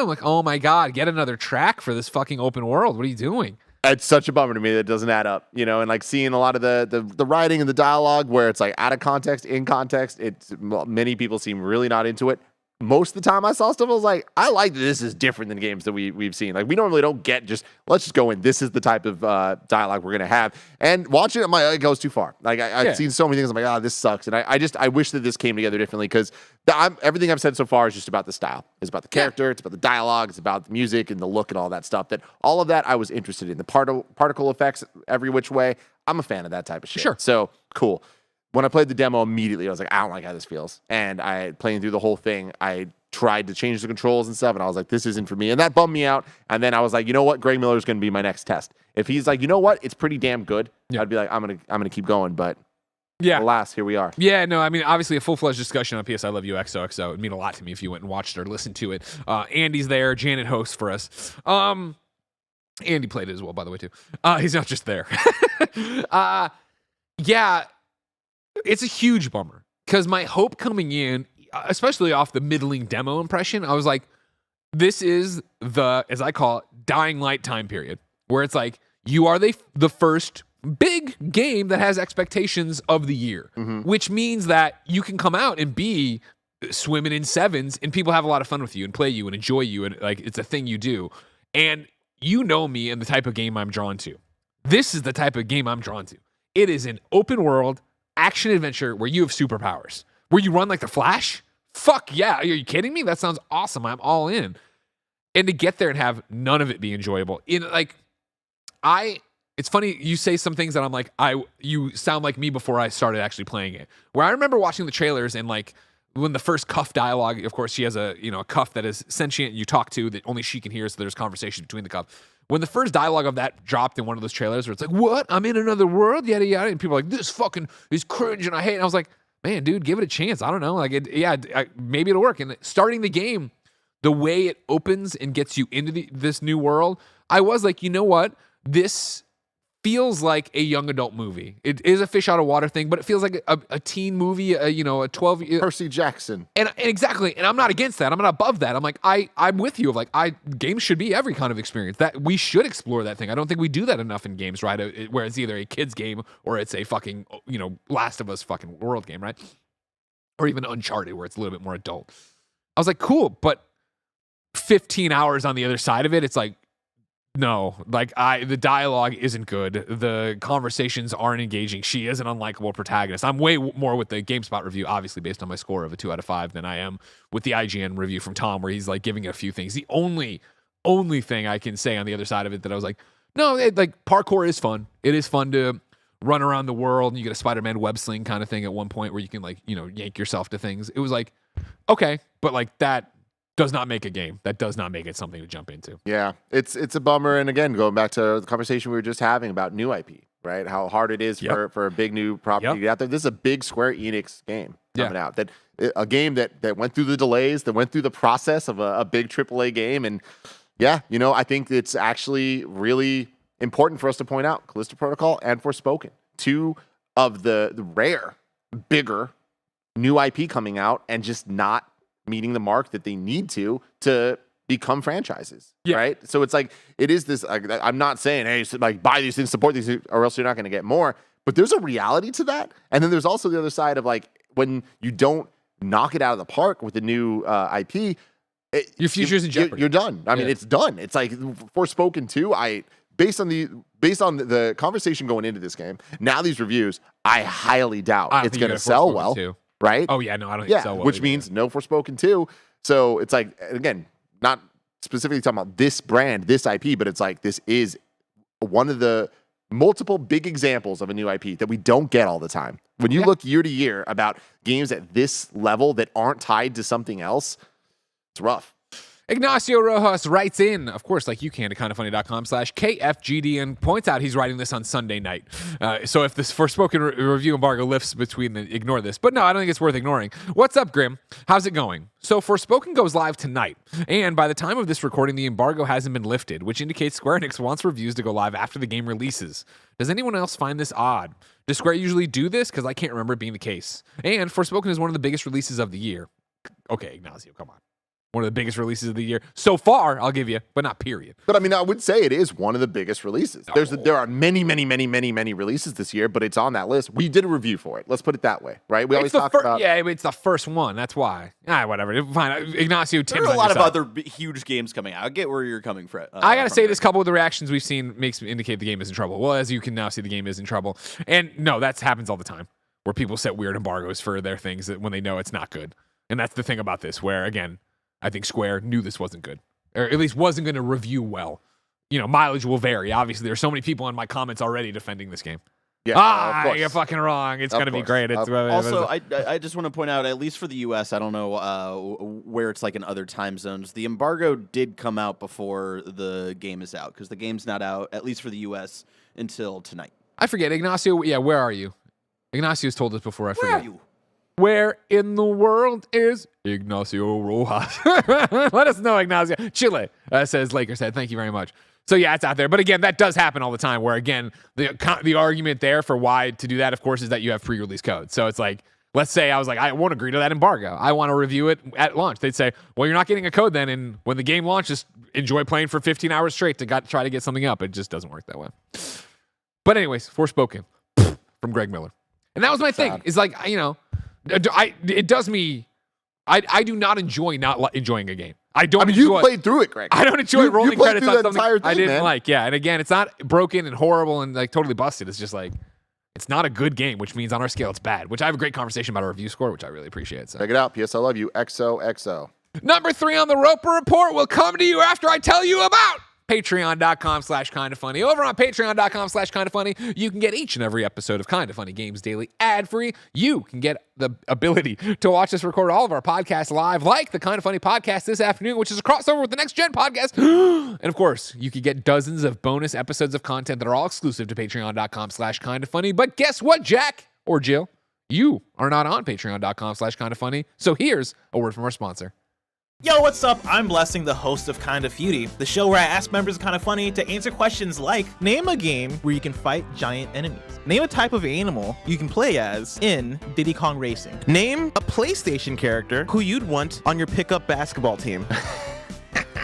like, oh my God, get another track for this fucking open world. What are you doing? It's such a bummer to me that it doesn't add up, you know, and like seeing a lot of the writing and the dialogue where it's like out of context, in context, many people seem really not into it. Most of the time I saw stuff, I was like, I like that this is different than games that we've seen. Like, we normally don't get let's just go in. This is the type of dialogue we're going to have. And watching it, I'm like, it goes too far. Like, I've seen so many things. I'm like, this sucks. And I wish that this came together differently because everything I've said so far is just about the style. It's about the character. It's about the dialogue. It's about the music and the look and all that stuff. All of that I was interested in. The particle effects every which way. I'm a fan of that type of shit. Sure. So, cool. When I played the demo immediately, I was like, I don't like how this feels. And playing through the whole thing, I tried to change the controls and stuff, and I was like, this isn't for me. And that bummed me out. And then I was like, you know what? Greg Miller's going to be my next test. If he's like, you know what? It's pretty damn good. Yeah. I'd be like, I'm gonna keep going. But alas, here we are. Yeah, no, I mean, obviously a full-fledged discussion on PS I Love You XOXO would mean a lot to me if you went and watched or listened to it. Andy's there. Janet hosts for us. Andy played it as well, by the way, too. He's not just there. Yeah. It's a huge bummer because my hope coming in, especially off the middling demo impression, I was like, this is the, as I call it, dying light time period, where it's like, you are the first big game that has expectations of the year, which means that you can come out and be swimming in sevens and people have a lot of fun with you and play you and enjoy you and like it's a thing you do. And you know me and the type of game I'm drawn to. This is the type of game I'm drawn to. It is an open world action adventure where you have superpowers, where you run like the Flash. Fuck yeah. Are you kidding me? That sounds awesome. I'm all in. And to get there and have none of it be enjoyable. It's funny, you say some things that I'm like, you sound like me before I started actually playing it. Where I remember watching the trailers and like when the first cuff dialogue, of course, she has a cuff that is sentient you talk to that only she can hear, so there's conversation between the cuff. When the first dialogue of that dropped in one of those trailers where it's like, what? I'm in another world? Yada, yada. And people are like, this fucking is cringe and I hate it. And I was like, man, dude, give it a chance. I don't know. Like, maybe it'll work. And starting the game, the way it opens and gets you into this new world, I was like, you know what? This feels like a young adult movie. It is a fish out of water thing, but it feels like a teen movie, a 12 Percy Jackson. And exactly. And I'm not against that. I'm not above that. I'm like, I'm with you of like, games should be every kind of experience that we should explore that thing. I don't think we do that enough in games, right? Where it's either a kid's game or it's a fucking, Last of Us fucking world game, right? Or even Uncharted where it's a little bit more adult. I was like, cool. But 15 hours on the other side of it, it's like, no, like the dialogue isn't good. The conversations aren't engaging. She is an unlikable protagonist. I'm way more with the GameSpot review, obviously based on my score of a 2 out of 5 than I am with the IGN review from Tom, where he's like giving it a few things. The only thing I can say on the other side of it that I was like, no, like parkour is fun. It is fun to run around the world and you get a Spider-Man web sling kind of thing at one point where you can like, yank yourself to things. It was like, okay, but like that does not make a game. That does not make it something to jump into. Yeah, it's a bummer. And again, going back to the conversation we were just having about new IP, right? How hard it is for a big new property to get out there. This is a big Square Enix game coming out. A game that went through the delays, that went through the process of a big AAA game. And yeah, I think it's actually really important for us to point out Callisto Protocol and Forspoken, 2 of the rare, bigger new IP coming out and just not meeting the mark that they need to become franchises, right? So it's like, it is this, I'm not saying, hey, like buy these things, support these things, or else you're not going to get more, but there's a reality to that. And then there's also the other side of like, when you don't knock it out of the park with the new IP, your future's in jeopardy. You're done. I mean, it's done. It's like Forspoken 2, based on the conversation going into this game, now these reviews, I highly doubt it's going to sell well. Right? Oh, yeah, no, I don't think so. Which means no Forspoken 2. So it's like, again, not specifically talking about this brand, this IP, but it's like this is one of the multiple big examples of a new IP that we don't get all the time. When you look year to year about games at this level that aren't tied to something else, it's rough. Ignacio Rojas writes in, of course, like you can, to KindaFunny.com/KFGD and points out he's writing this on Sunday night. So if this Forspoken review embargo lifts ignore this. But no, I don't think it's worth ignoring. What's up, Grim? How's it going? So Forspoken goes live tonight. And by the time of this recording, the embargo hasn't been lifted, which indicates Square Enix wants reviews to go live after the game releases. Does anyone else find this odd? Does Square usually do this? Because I can't remember it being the case. And Forspoken is one of the biggest releases of the year. Okay, Ignacio, come on. One of the biggest releases of the year so far, I'll give you, but not period. But I mean, I would say it is one of the biggest releases. There are many releases this year, but it's on that list. We did a review for it. Let's put it that way, right? We always talk about. Yeah, it's the first one. That's why. Whatever. Fine. Ignacio, there are a lot of other huge games coming out. I get where you're coming from. I gotta say, this couple of the reactions we've seen makes me indicate the game is in trouble. Well, as you can now see, the game is in trouble. And no, that happens all the time, where people set weird embargoes for their things when they know it's not good. And that's the thing about this, where again, I think Square knew this wasn't good, or at least wasn't going to review well. Mileage will vary. Obviously, there's so many people in my comments already defending this game. Yeah, you're fucking wrong. It's going to be great. Also, I just want to point out, at least for the U.S., I don't know where it's like in other time zones, the embargo did come out before the game is out, because the game's not out, at least for the U.S., until tonight. I forget. Ignacio, where are you? Ignacio's told us before. I forget. Where are you? Where in the world is Ignacio Rojas? Let us know, Ignacio. Chile, says Lakers said. Thank you very much. So yeah, it's out there. But again, that does happen all the time, where again, the argument there for why to do that, of course, is that you have pre-release code. So it's like, let's say I was like, I won't agree to that embargo. I want to review it at launch. They'd say, well, you're not getting a code then. And when the game launches, enjoy playing for 15 hours straight to try to get something up. It just doesn't work that way. But anyways, Forspoken from Greg Miller. And that was my thing. Is like, it does me. I do not enjoy not enjoying a game. I don't. I mean, enjoy, you played through it, Greg. I don't enjoy rolling you played credits through on that something entire thing, I didn't man. like. Yeah, and again, it's not broken and horrible and like totally busted. It's just like it's not a good game, which means on our scale it's bad. Which I have a great conversation about our review score, which I really appreciate. So Check it out. P.S. I love you. XOXO. number 3 on the Roper Report will come to you after I tell you about patreon.com/kindafunny. Over on patreon.com/kindafunny, you can get each and every episode of Kinda Funny Games Daily ad-free. You can get the ability to watch us record all of our podcasts live, like the Kinda Funny podcast this afternoon, which is a crossover with the Next Gen podcast. And of course, you could get dozens of bonus episodes of content that are all exclusive to patreon.com/kindafunny. But guess what, Jack or Jill? You are not on patreon.com/kindafunny. So here's a word from our sponsor. Yo, what's up? I'm Blessing, the host of Kinda Feudy, the show where I ask members of Kinda Funny to answer questions like, name a game where you can fight giant enemies. Name a type of animal you can play as in Diddy Kong Racing. Name a PlayStation character who you'd want on your pickup basketball team.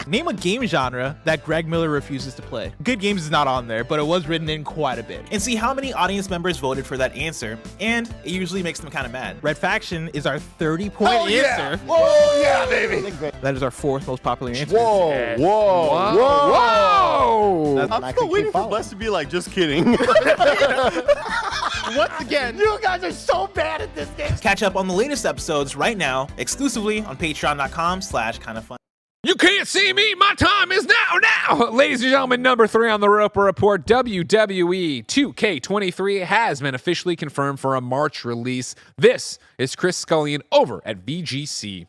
Name a game genre that Greg Miller refuses to play. Good Games is not on there, but it was written in quite a bit. And see how many audience members voted for that answer, and it usually makes them kind of mad. Red Faction is our 30-point answer. Oh, yeah, baby. That is our 4th most popular answer. Whoa. I'm still waiting for Bless to be like, just kidding. Once again, You guys are so bad at this game. catch up on the latest episodes right now, exclusively on patreon.com/kindafunny. You can't see me. My time is now. Ladies and gentlemen, number 3 on the Roper Report, WWE 2K23 has been officially confirmed for a March release. This is Chris Scullion over at VGC.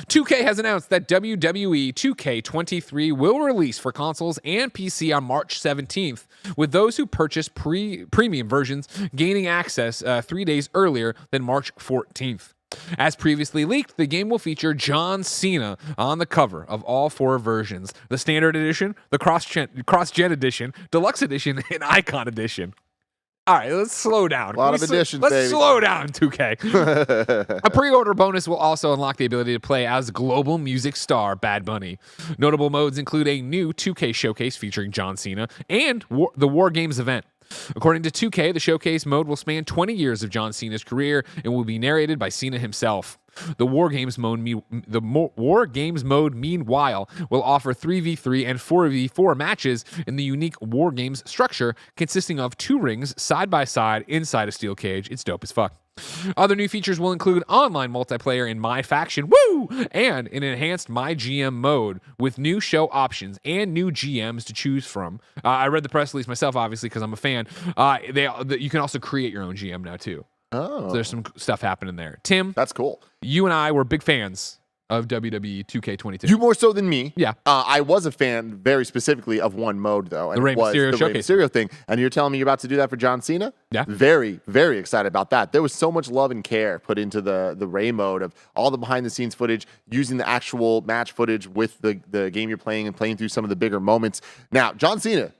2K has announced that WWE 2K23 will release for consoles and PC on March 17th, with those who purchase premium versions gaining access 3 days earlier than March 14th. As previously leaked, the game will feature John Cena on the cover of all 4 versions: the Standard Edition, the Cross-Gen Edition, Deluxe Edition, and Icon Edition. All right, let's slow down. A lot of editions, Let's baby. slow down, 2K. A pre-order bonus will also unlock the ability to play as global music star Bad Bunny. Notable modes include a new 2K showcase featuring John Cena and the War Games event. According to 2K, the showcase mode will span 20 years of John Cena's career and will be narrated by Cena himself. The War Games mode, meanwhile, will offer 3v3 and 4v4 matches in the unique War Games structure, consisting of 2 rings side by side inside a steel cage. It's dope as fuck. Other new features will include online multiplayer in My Faction, and an enhanced My GM mode with new show options and new GMs to choose from. I read the press release myself, obviously, because I'm a fan. You can also create your own GM now, too. Oh, So there's some stuff happening there. Tim, that's cool. you and I were big fans of WWE 2K22. You more so than me. Yeah. I was a fan very specifically of one mode, though. And The Rey it was Mysterio the Rey showcase. Mysterio thing. And you're telling me you're about to do that for John Cena? Yeah. Very, very excited about that. There was so much love and care put into the Rey mode of all the behind-the-scenes footage, using the actual match footage with the game you're playing and playing through some of the bigger moments. Now, John Cena,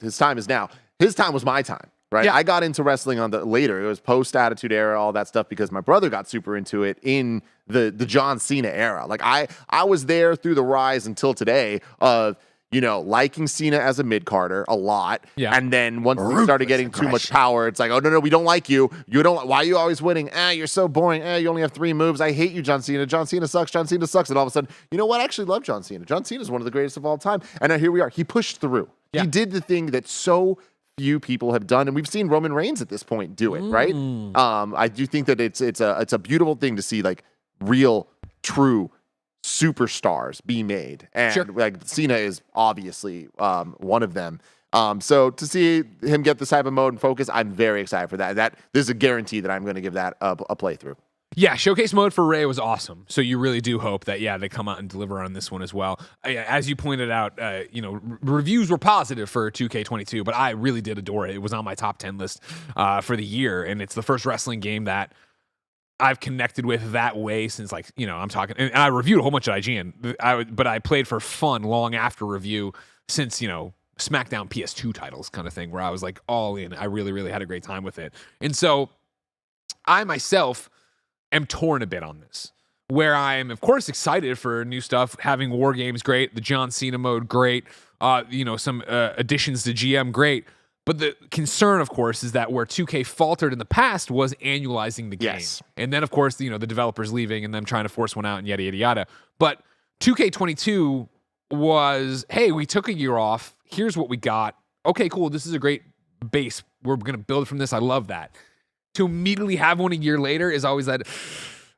his time is now. His time was my time. Right. Yeah. I got into wrestling on the later. It was post Attitude Era, all that stuff, because my brother got super into it in the John Cena era. Like I was there through the rise until today of, liking Cena as a mid-carder a lot. Yeah. And then once he started getting too much power, it's like, oh no, we don't like you. Why are you always winning? You're so boring. You only have 3 moves. I hate you, John Cena. John Cena sucks. John Cena sucks. And all of a sudden, you know what? I actually love John Cena. John Cena is one of the greatest of all time. And now here we are. He pushed through. Yeah. He did the thing that so few people have done, and we've seen Roman Reigns at this point do it, right? I do think that it's a beautiful thing to see, like, real, true superstars be made, and Sure. like Cena is obviously one of them. So to see him get this type of mode and focus, I'm very excited for that. This is a guarantee that I'm going to give that a playthrough. Yeah, showcase mode for Rey was awesome. So you really do hope that, they come out and deliver on this one as well. As you pointed out, reviews were positive for 2K22, but I really did adore it. It was on my top 10 list for the year, and it's the first wrestling game that I've connected with that way since, I'm talking, and I reviewed a whole bunch of IGN, but I played for fun long after review since, SmackDown PS2 titles kind of thing, where I was like all in. I really, really had a great time with it. And so I myself am torn a bit on this, where I am, of course, excited for new stuff. Having War Games, great. The John Cena mode, great. Some additions to GM, great. But the concern, of course, is that where 2K faltered in the past was annualizing the game. Yes. And then, of course, the developers leaving and them trying to force one out and yada, yada, yada. But 2K22 was, hey, we took a year off. Here's what we got. Okay, cool. This is a great base. We're going to build from this. I love that. To immediately have one a year later is always that,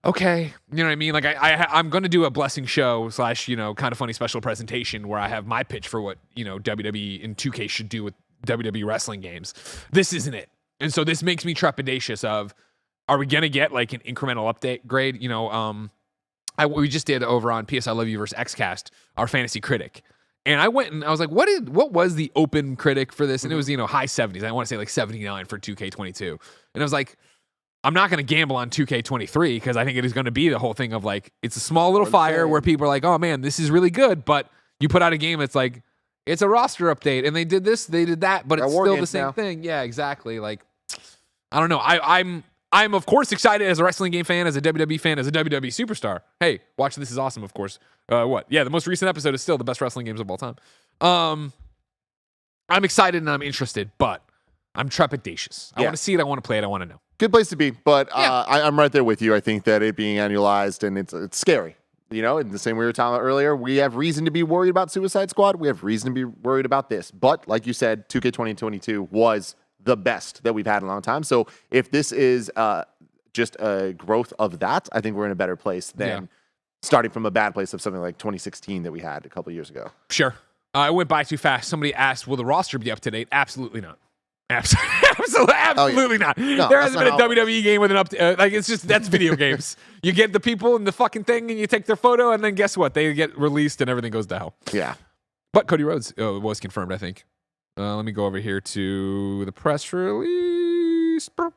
okay, you know what I mean? Like I'm going to do a blessing show / kind of funny special presentation where I have my pitch for what, WWE and 2K should do with WWE wrestling games. This isn't it. And so this makes me trepidatious of, are we going to get like an incremental update grade? We just did over on PSILY versus XCast, our fantasy critic. And I went and I was like, what was the open critic for this? And it was, high 70s. I want to say like 79 for 2K22. And I was like, I'm not going to gamble on 2K23 because I think it is going to be the whole thing of like, it's a small little fire where people are like, oh man, this is really good. But you put out a game that's like, it's a roster update and they did this, they did that, but it's still the same thing. Yeah, exactly. Like, I don't know. I'm of course excited as a wrestling game fan, as a WWE fan, as a WWE superstar. Hey, watch This Is Awesome, of course. Yeah, the most recent episode is still the best wrestling games of all time. I'm excited and I'm interested, but I'm trepidatious. I want to see it. I want to play it. I want to know. Good place to be, but I'm right there with you. I think that it being annualized and it's scary. In the same way we were talking about earlier, we have reason to be worried about Suicide Squad. We have reason to be worried about this. But like you said, 2K 2022 was the best that we've had in a long time. So if this is just a growth of that, I think we're in a better place than starting from a bad place of something like 2016 that we had a couple of years ago. Sure. I went by too fast. Somebody asked, will the roster be up to date? Absolutely not. Absolutely not. No, there hasn't been a WWE game with an update. That's video games. You get the people in the fucking thing and you take their photo and then guess what? They get released and everything goes to hell. Yeah. But Cody Rhodes was confirmed, I think. Let me go over here to the press release. I'm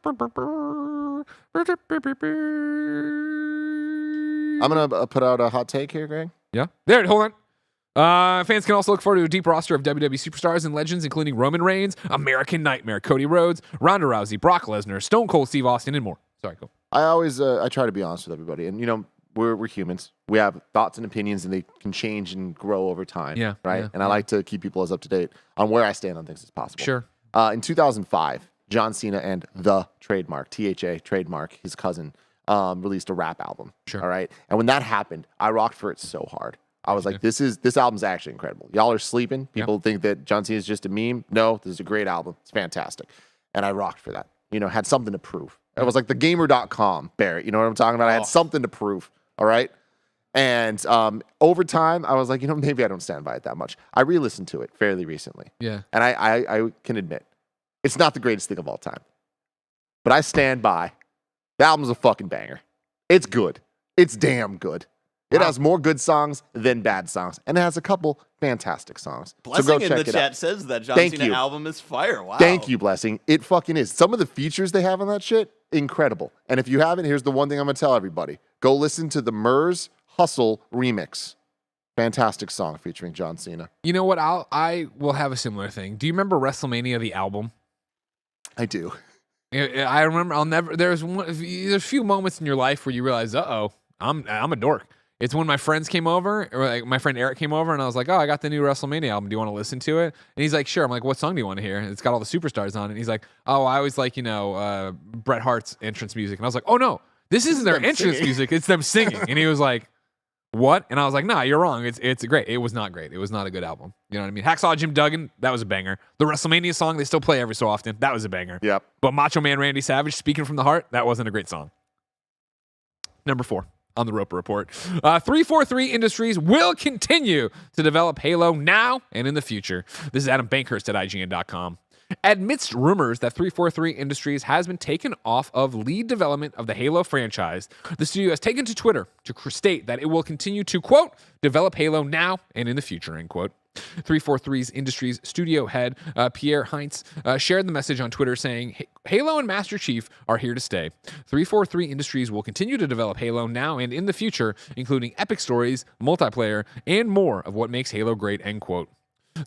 going to put out a hot take here, Greg. Yeah. There, hold on. Fans can also look forward to a deep roster of WWE superstars and legends, including Roman Reigns, American Nightmare, Cody Rhodes, Ronda Rousey, Brock Lesnar, Stone Cold Steve Austin, and more. Sorry, go. I try to be honest with everybody. And, we're humans. We have thoughts and opinions, and they can change and grow over time. Yeah. Right? Yeah, and I like to keep people as up to date on where I stand on things as possible. Sure. In 2005, John Cena and the trademark, THA trademark, his cousin, released a rap album. Sure. All right. And when that happened, I rocked for it so hard. I was like, this album's actually incredible. Y'all are sleeping. People think that John Cena is just a meme. No, this is a great album. It's fantastic. And I rocked for that. Had something to prove. It was like the gamer.com, Barrett. You know what I'm talking about? I had something to prove. All right. And over time, I was like, maybe I don't stand by it that much. I re-listened to it fairly recently. Yeah. And I can admit, it's not the greatest thing of all time. But I stand by, the album's a fucking banger. It's good. It's damn good. It has more good songs than bad songs. And it has a couple fantastic songs. Blessing so go in check the it chat out. says that John Thank Cena you. album is fire. Wow. Thank you, Blessing. It fucking is. Some of the features they have on that shit, incredible. And if you haven't, here's the one thing I'm going to tell everybody. Go listen to the Murs Hustle remix. Fantastic song featuring John Cena. You know what? I will have a similar thing. Do you remember WrestleMania, the album? I do. I remember. There's a few moments in your life where you realize, I'm a dork. It's when my friends came over, or like my friend Eric came over, and I was like, I got the new WrestleMania album. Do you want to listen to it? And he's like, sure. I'm like, what song do you want to hear? And it's got all the superstars on it. And he's like, I always like, Bret Hart's entrance music. And I was like, oh no, this isn't their entrance music. It's them singing. And he was like, what? And I was like, nah, you're wrong. It's great. It was not great. It was not a good album. You know what I mean? Hacksaw Jim Duggan, that was a banger. The WrestleMania song they still play every so often, that was a banger. Yep. But Macho Man Randy Savage, Speaking from the Heart, that wasn't a great song. Number 4 on the Roper Report. 343 Industries will continue to develop Halo now and in the future. This is Adam Bankhurst at IGN.com. Amidst rumors that 343 Industries has been taken off of lead development of the Halo franchise, the studio has taken to Twitter to state that it will continue to, quote, develop Halo now and in the future, end quote. 343's Industries studio head, Pierre Heinz, shared the message on Twitter saying, Halo and Master Chief are here to stay. 343 Industries will continue to develop Halo now and in the future, including epic stories, multiplayer, and more of what makes Halo great, end quote.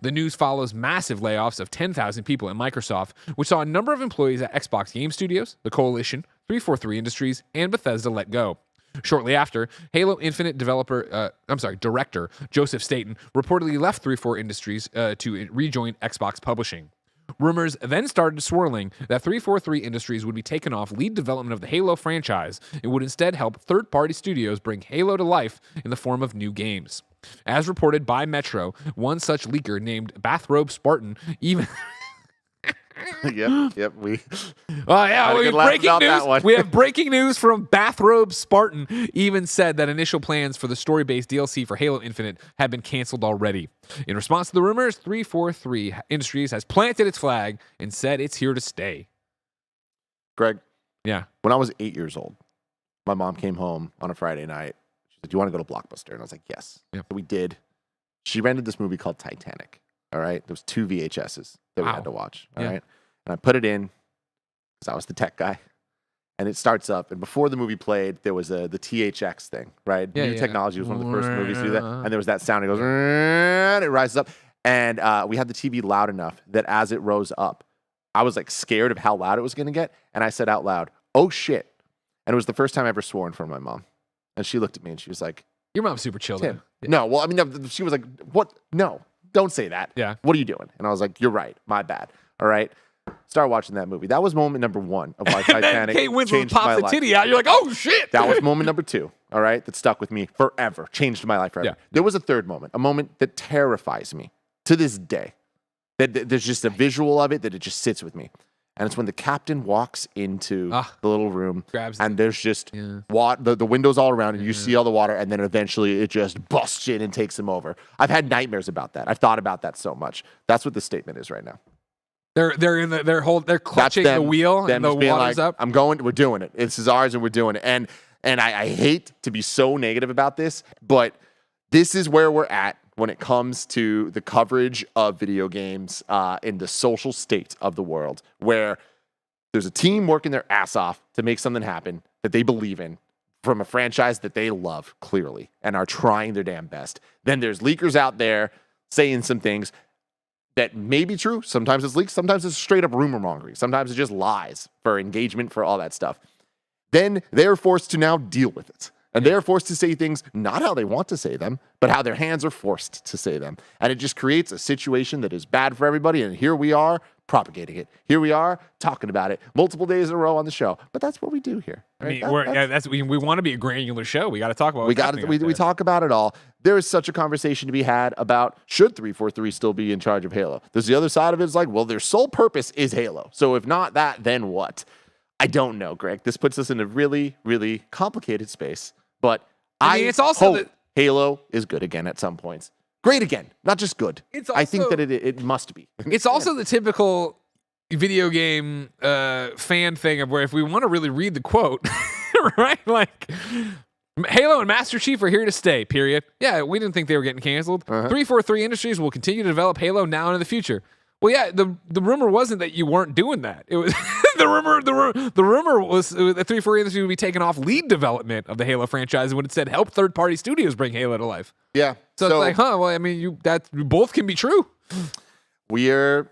The news follows massive layoffs of 10,000 people at Microsoft, which saw a number of employees at Xbox Game Studios, the Coalition, 343 Industries, and Bethesda let go. Shortly after, Halo Infinite director Joseph Staten reportedly left 343 Industries to rejoin Xbox Publishing. Rumors then started swirling that 343 Industries would be taking off lead development of the Halo franchise and would instead help third-party studios bring Halo to life in the form of new games. As reported by Metro, one such leaker named Bathrobe Spartan even... Yep. We. Oh yeah, Had a we good have laugh breaking about that news. one. We have breaking news from Bathrobe Spartan. Even said that initial plans for the story-based DLC for Halo Infinite had been canceled already. In response to the rumors, 343 Industries has planted its flag and said it's here to stay. Greg, Yeah. when I was 8 years old, my mom came home on a Friday night. She said, "Do you want to go to Blockbuster?" And I was like, "Yes." Yeah. So we did. She rented this movie called Titanic. All right. There was 2 VHSs that we Wow. had to watch. All Yeah. right. And I put it in because I was the tech guy. And it starts up. And before the movie played, there was the THX thing, right? Yeah, New yeah. technology was one of the first movies to do that. And there was that sound. It goes, and it rises up. And we had the TV loud enough that as it rose up, I was like scared of how loud it was going to get. And I said out loud, "Oh shit." And it was the first time I ever swore in front of my mom. And she looked at me and she was like, Your mom's super chill. "Tim." Though. No, well, I mean, she was like, "What? No, don't say that. Yeah. What are you doing?" And I was like, "You're right. My bad." All right. Start watching that movie. That was moment number 1 of why And then Titanic Kate Winslet changed my pops the life. titty out. You're like, oh shit. That was moment number 2, all right, that stuck with me forever, changed my life forever. Yeah. There was a third moment, a moment that terrifies me to this day. That there's just a visual of it that it just sits with me. And it's when the captain walks into the little room Grabs and there's just Yeah. the windows all around and you see all the water and then eventually it just busts in and takes him over. I've had nightmares about that. I've thought about that so much. That's what the statement is right now. They're clutching the wheel and the just being water's like, up. we're doing it. This is ours and we're doing it. And I hate to be so negative about this, but this is where we're at when it comes to the coverage of video games in the social state of the world, where there's a team working their ass off to make something happen that they believe in from a franchise that they love clearly and are trying their damn best. Then there's leakers out there saying some things that may be true. Sometimes it's leaks. Sometimes it's straight up rumor mongering. Sometimes it's just lies for engagement, for all that stuff. Then they're forced to now deal with it. And they're forced to say things not how they want to say them, but how their hands are forced to say them. And it just creates a situation that is bad for everybody. And here we are propagating it. Here we are talking about it multiple days in a row on the show. But that's what we do here. Right? We want to be a granular show. We got to talk about. We talk about it all. There is such a conversation to be had about should 343 still be in charge of Halo. There's the other side of it. It's like, well, their sole purpose is Halo. So if not that, then what? I don't know, Greg. This puts us in a really, really complicated space. But I mean, it's also hope Halo is good again at some points. Great again, not just good. I think that it must be. It's also the typical video game fan thing of where if we want to really read the quote, right? Like, Halo and Master Chief are here to stay, period. Yeah, we didn't think they were getting canceled. 343 Industries will continue to develop Halo now and in the future. Well, yeah, the rumor wasn't that you weren't doing that. It was the rumor was that 343 Industries would be taking off lead development of the Halo franchise and would instead help third-party studios bring Halo to life. Yeah. So it's like, well, I mean, that both can be true. We're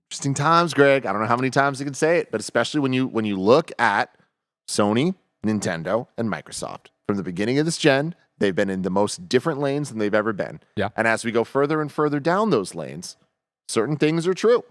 interesting times, Greg. I don't know how many times you can say it, but especially when you look at Sony, Nintendo, and Microsoft. From the beginning of this gen, they've been in the most different lanes than they've ever been. Yeah. And as we go further and further down those lanes, certain things are true.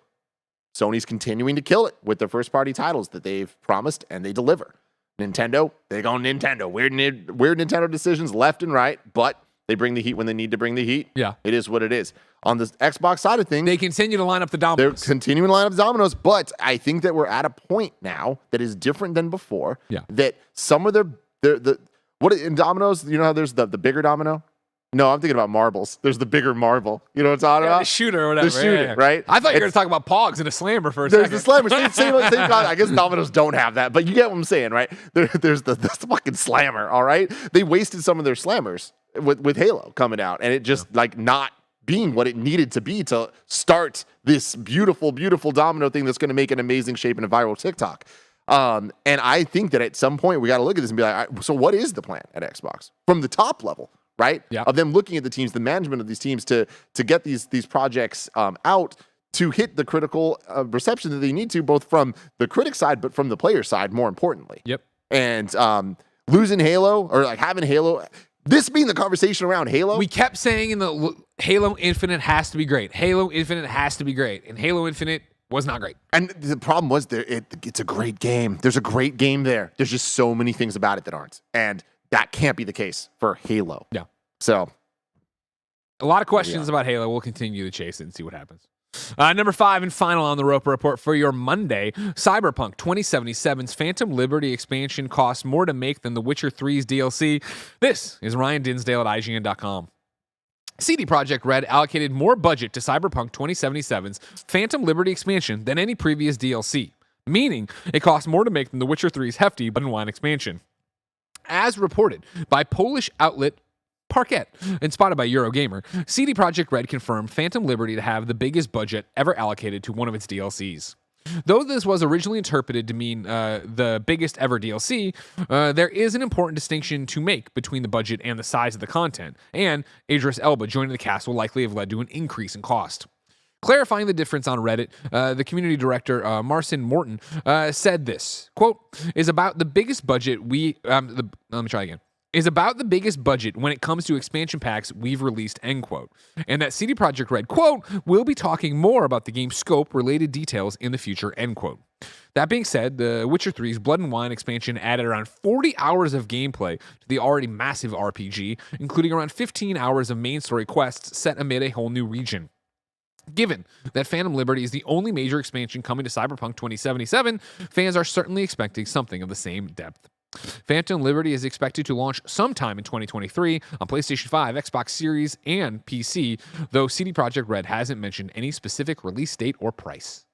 Sony's continuing to kill it with their first-party titles that they've promised, and they deliver. Nintendo, they go Nintendo. Weird Nintendo decisions left and right, but they bring the heat when they need to bring the heat. Yeah. It is what it is. On the Xbox side of things, They continue to line up the they're dominoes. continuing to line up dominoes, but I think that we're at a point now that is different than before. Yeah. That some of the what in dominoes, you know how there's the bigger domino? No, I'm thinking about marbles. There's the bigger marble. You know what I'm talking about? The shooter or whatever. The shooter, right? I thought you were going It's- to talk about Pogs and a slammer for a There's second. the slammer. Same I guess dominoes don't have that, but you get what I'm saying, right? There's the fucking slammer, all right? They wasted some of their slammers with Halo coming out, and it just like not being what it needed to be to start this beautiful, beautiful domino thing that's going to make an amazing shape in a viral TikTok. And I think that at some point we got to look at this and be like, all right, so what is the plan at Xbox from the top level, right? Yeah. Of them looking at the teams, the management of these teams to get these projects out to hit the critical reception that they need to, both from the critic side, but from the player side, more importantly. Yep. And losing Halo or like having Halo, this being the conversation around Halo. We kept saying Halo Infinite has to be great. Halo Infinite has to be great. And Halo Infinite Was not great. And the problem was it's a great game. There's a great game there. There's just so many things about it that aren't. And that can't be the case for Halo. Yeah. So a lot of questions about Halo. We'll continue to chase it and see what happens. Number 5 and final on the Roper Report for your Monday, Cyberpunk 2077's Phantom Liberty expansion costs more to make than The Witcher 3's DLC. This is Ryan Dinsdale at IGN.com. CD Projekt Red allocated more budget to Cyberpunk 2077's Phantom Liberty expansion than any previous DLC, meaning it costs more to make than The Witcher 3's hefty Blood and Wine expansion. As reported by Polish outlet Parquet and spotted by Eurogamer, CD Projekt Red confirmed Phantom Liberty to have the biggest budget ever allocated to one of its DLCs. Though this was originally interpreted to mean the biggest ever DLC, there is an important distinction to make between the budget and the size of the content, and Idris Elba joining the cast will likely have led to an increase in cost. Clarifying the difference on Reddit, the community director, Marcin Morton, said this, quote, is about the biggest budget let me try again. Is about the biggest budget when it comes to expansion packs we've released, end quote. And that CD Projekt Red, quote, will be talking more about the game's scope, related details in the future, end quote. That being said, The Witcher 3's Blood and Wine expansion added around 40 hours of gameplay to the already massive RPG, including around 15 hours of main story quests set amid a whole new region. Given that Phantom Liberty is the only major expansion coming to Cyberpunk 2077, fans are certainly expecting something of the same depth. Phantom Liberty is expected to launch sometime in 2023 on PlayStation 5, Xbox Series, and PC, though CD Projekt Red hasn't mentioned any specific release date or price.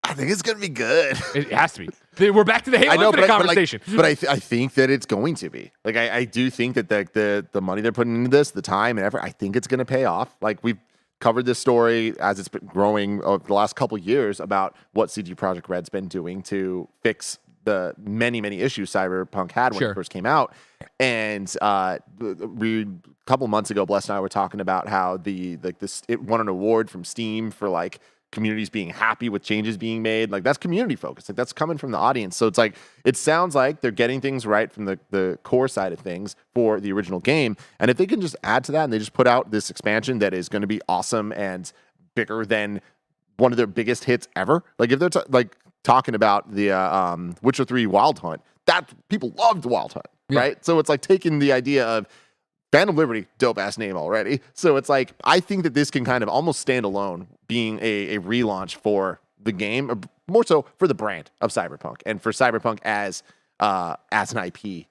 I think it's going to be good. It has to be. We're back to the Halo Infinite conversation. But I think that it's going to be. Like, I do think that the money they're putting into this, the time and effort, I think it's going to pay off. Like, we've covered this story as it's been growing over the last couple of years about what CD Projekt Red's been doing to fix the many issues Cyberpunk had when it first came out. And a couple months ago, Bless and I were talking about how it won an award from Steam for like communities being happy with changes being made. Like, that's community focused. Like, that's coming from the audience. So it's like, it sounds like they're getting things right from the core side of things for the original game. And if they can just add to that and they just put out this expansion that is going to be awesome and bigger than one of their biggest hits ever, like if they're talking about the Witcher 3 Wild Hunt, that people loved Wild Hunt, right? So it's like taking the idea of Phantom Liberty, dope ass name already. So it's like, I think that this can kind of almost stand alone being a relaunch for the game, or more so for the brand of Cyberpunk and for Cyberpunk as an IP.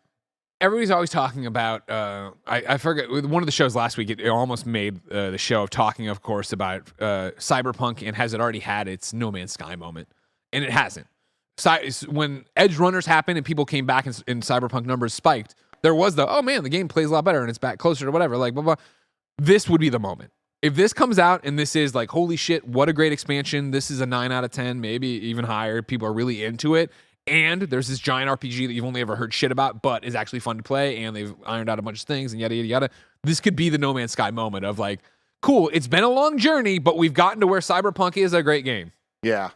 Everybody's always talking about, I forget, one of the shows last week, it almost made the show of talking, of course, about Cyberpunk and has it already had its No Man's Sky moment. And it hasn't. When Edge Runners happened and people came back and Cyberpunk numbers spiked, there was oh man, the game plays a lot better and it's back closer to whatever, like blah, blah. This would be the moment. If this comes out and this is like, holy shit, what a great expansion. This is a 9 out of 10, maybe even higher. People are really into it. And there's this giant RPG that you've only ever heard shit about, but is actually fun to play. And they've ironed out a bunch of things and yada, yada, yada. This could be the No Man's Sky moment of like, cool, it's been a long journey, but we've gotten to where Cyberpunk is a great game. Yeah.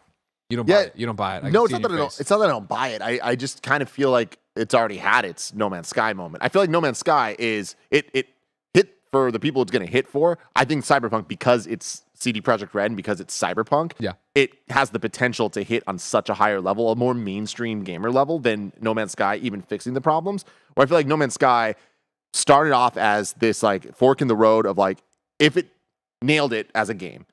You don't buy it. You don't buy it. No, it's not that I don't buy it. I just kind of feel like it's already had its No Man's Sky moment. I feel like No Man's Sky is it hit for the people it's going to hit for. I think Cyberpunk, because it's CD Projekt Red and because it's Cyberpunk, it has the potential to hit on such a higher level, a more mainstream gamer level than No Man's Sky even fixing the problems. Where I feel like No Man's Sky started off as this like fork in the road of like, if it nailed it as a game,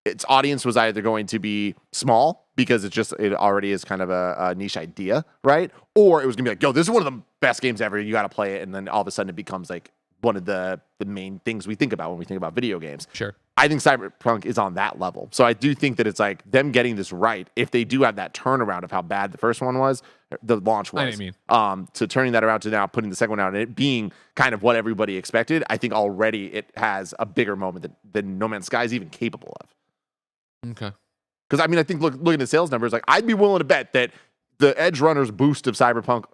its audience was either going to be small because it already is kind of a niche idea, right? Or it was gonna be like, yo, this is one of the best games ever. You got to play it, and then all of a sudden it becomes like one of the main things we think about when we think about video games. Sure. I think Cyberpunk is on that level. So I do think that it's like them getting this right. If they do have that turnaround of how bad the first one was, the launch was. I didn't mean. To turning that around to now putting the second one out and it being kind of what everybody expected, I think already it has a bigger moment than No Man's Sky is even capable of. Okay. Because I mean, I think looking at the sales numbers, like I'd be willing to bet that the Edge Runners boost of Cyberpunk,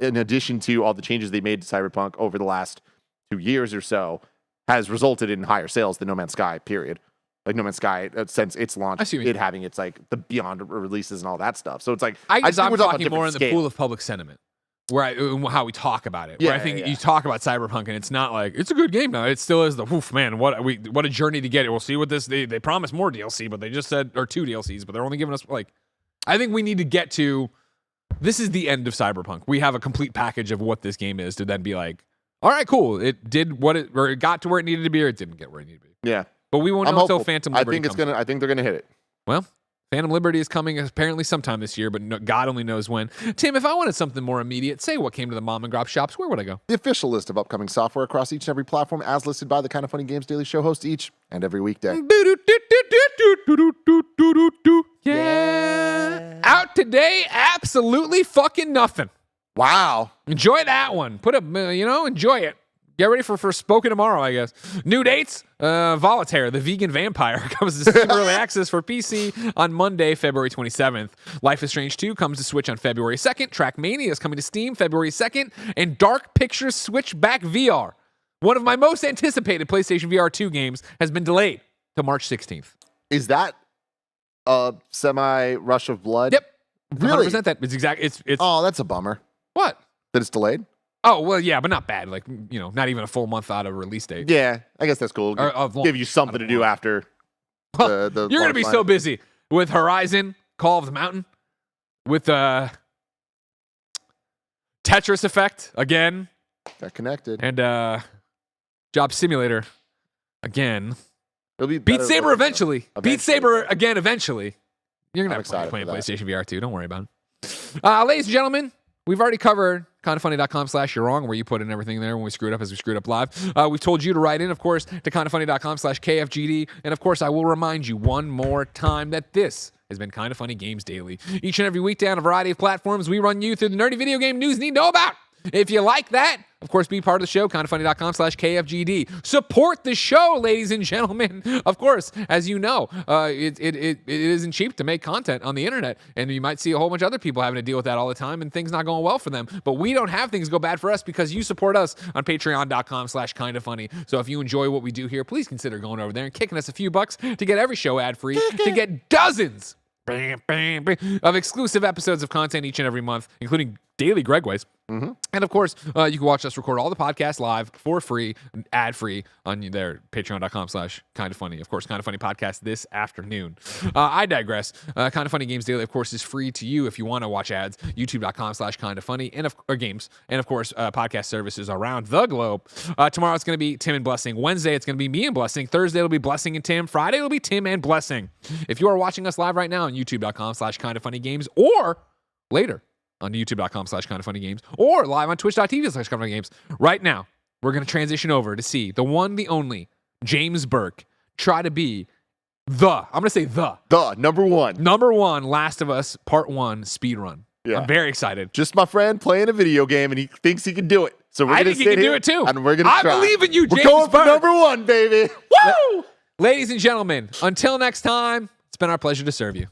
in addition to all the changes they made to Cyberpunk over the last 2 years or so, has resulted in higher sales than No Man's Sky. Period. Like No Man's Sky, since its launch, it having its like the Beyond releases and all that stuff. So it's like I'm talking more in the pool of public sentiment. how we talk about it. Yeah, where I think yeah. you talk about Cyberpunk and it's not like it's a good game now. It still is the oof, man. What a journey to get it. We'll see what this. They promised more DLC, but they just said or 2 DLCs, but they're only giving us like. I think we need to get to. This is the end of Cyberpunk. We have a complete package of what this game is to then be like, all right, cool. It did what it or it got to where it needed to be, or it didn't get where it needed to be. Yeah, but we won't I'm know until hopeful. Phantom Liberty. I think they're gonna hit it. Well, Phantom Liberty is coming apparently sometime this year, but God only knows when. Tim, if I wanted something more immediate, say what came to the mom and grop shops, where would I go? The official list of upcoming software across each and every platform, as listed by the Kind of Funny Games Daily Show host each and every weekday. Yeah. Out today, absolutely fucking nothing. Wow. Enjoy that one. Enjoy it. Get ready for Forspoken tomorrow, I guess. New dates: Voltaire, the vegan vampire, comes to Steam Early Access for PC on Monday, February 27th. Life is Strange 2 comes to Switch on February 2nd. Trackmania is coming to Steam February 2nd. And Dark Pictures Switchback VR, one of my most anticipated PlayStation VR 2 games, has been delayed to March 16th. Is that a semi-rush of blood? Yep. Really? 100% that. It's exact. It's Oh, that's a bummer. what? That it's delayed? Oh, well, yeah, but not bad. Like, not even a full month out of release date. Yeah, I guess that's cool. Give you something to do after the You're going to be launch so line. busy with Horizon, Call of the Mountain, with Tetris Effect again, Got connected. and Job Simulator again. It'll be Beat better Saber looking, though. eventually. Beat Eventually. Saber again eventually. You're going I'm to have excited playing for that. PlayStation VR 2. Don't worry about it. Ladies and gentlemen, we've already covered kindafunny.com/you're wrong, where you put in everything there when we screwed up as we screwed up live. We've told you to write in, of course, to kindafunny.com/KFGD. And of course, I will remind you one more time that this has been Kinda Funny Games Daily. Each and every weekday on a variety of platforms, we run you through the nerdy video game news you need to know about. If you like that, of course, be part of the show, kindafunny.com/KFGD. Support the show, ladies and gentlemen. Of course, as you know, it isn't cheap to make content on the internet, and you might see a whole bunch of other people having to deal with that all the time, and things not going well for them. But we don't have things go bad for us because you support us on patreon.com/kindafunny. So if you enjoy what we do here, please consider going over there and kicking us a few bucks to get every show ad-free, to get dozens of exclusive episodes of content each and every month, including daily Gregways. Mm-hmm. And of course, you can watch us record all the podcasts live for free, ad-free on there, patreon.com/kindafunny. Of course, Kinda Funny podcast this afternoon. I digress. Kinda Funny Games Daily, of course, is free to you if you want to watch ads. YouTube.com/kindafunny or games. And of course, podcast services around the globe. Tomorrow it's going to be Tim and Blessing. Wednesday it's going to be me and Blessing. Thursday it'll be Blessing and Tim. Friday it'll be Tim and Blessing. If you are watching us live right now on YouTube.com/kindafunnygames or later on youtube.com/kindafunnygames or live on twitch.tv/kindafunnygames. Right now, we're going to transition over to see the one, the only James Burke try to be I'm going to say the number one Last of Us Part 1 speedrun. Yeah. I'm very excited. Just my friend playing a video game, and he thinks he can do it. So we're I going to think he sit can here, do it too. and we're going to I try. believe in you, We're James going for Burke. number one, baby. Woo! Ladies and gentlemen, until next time, it's been our pleasure to serve you.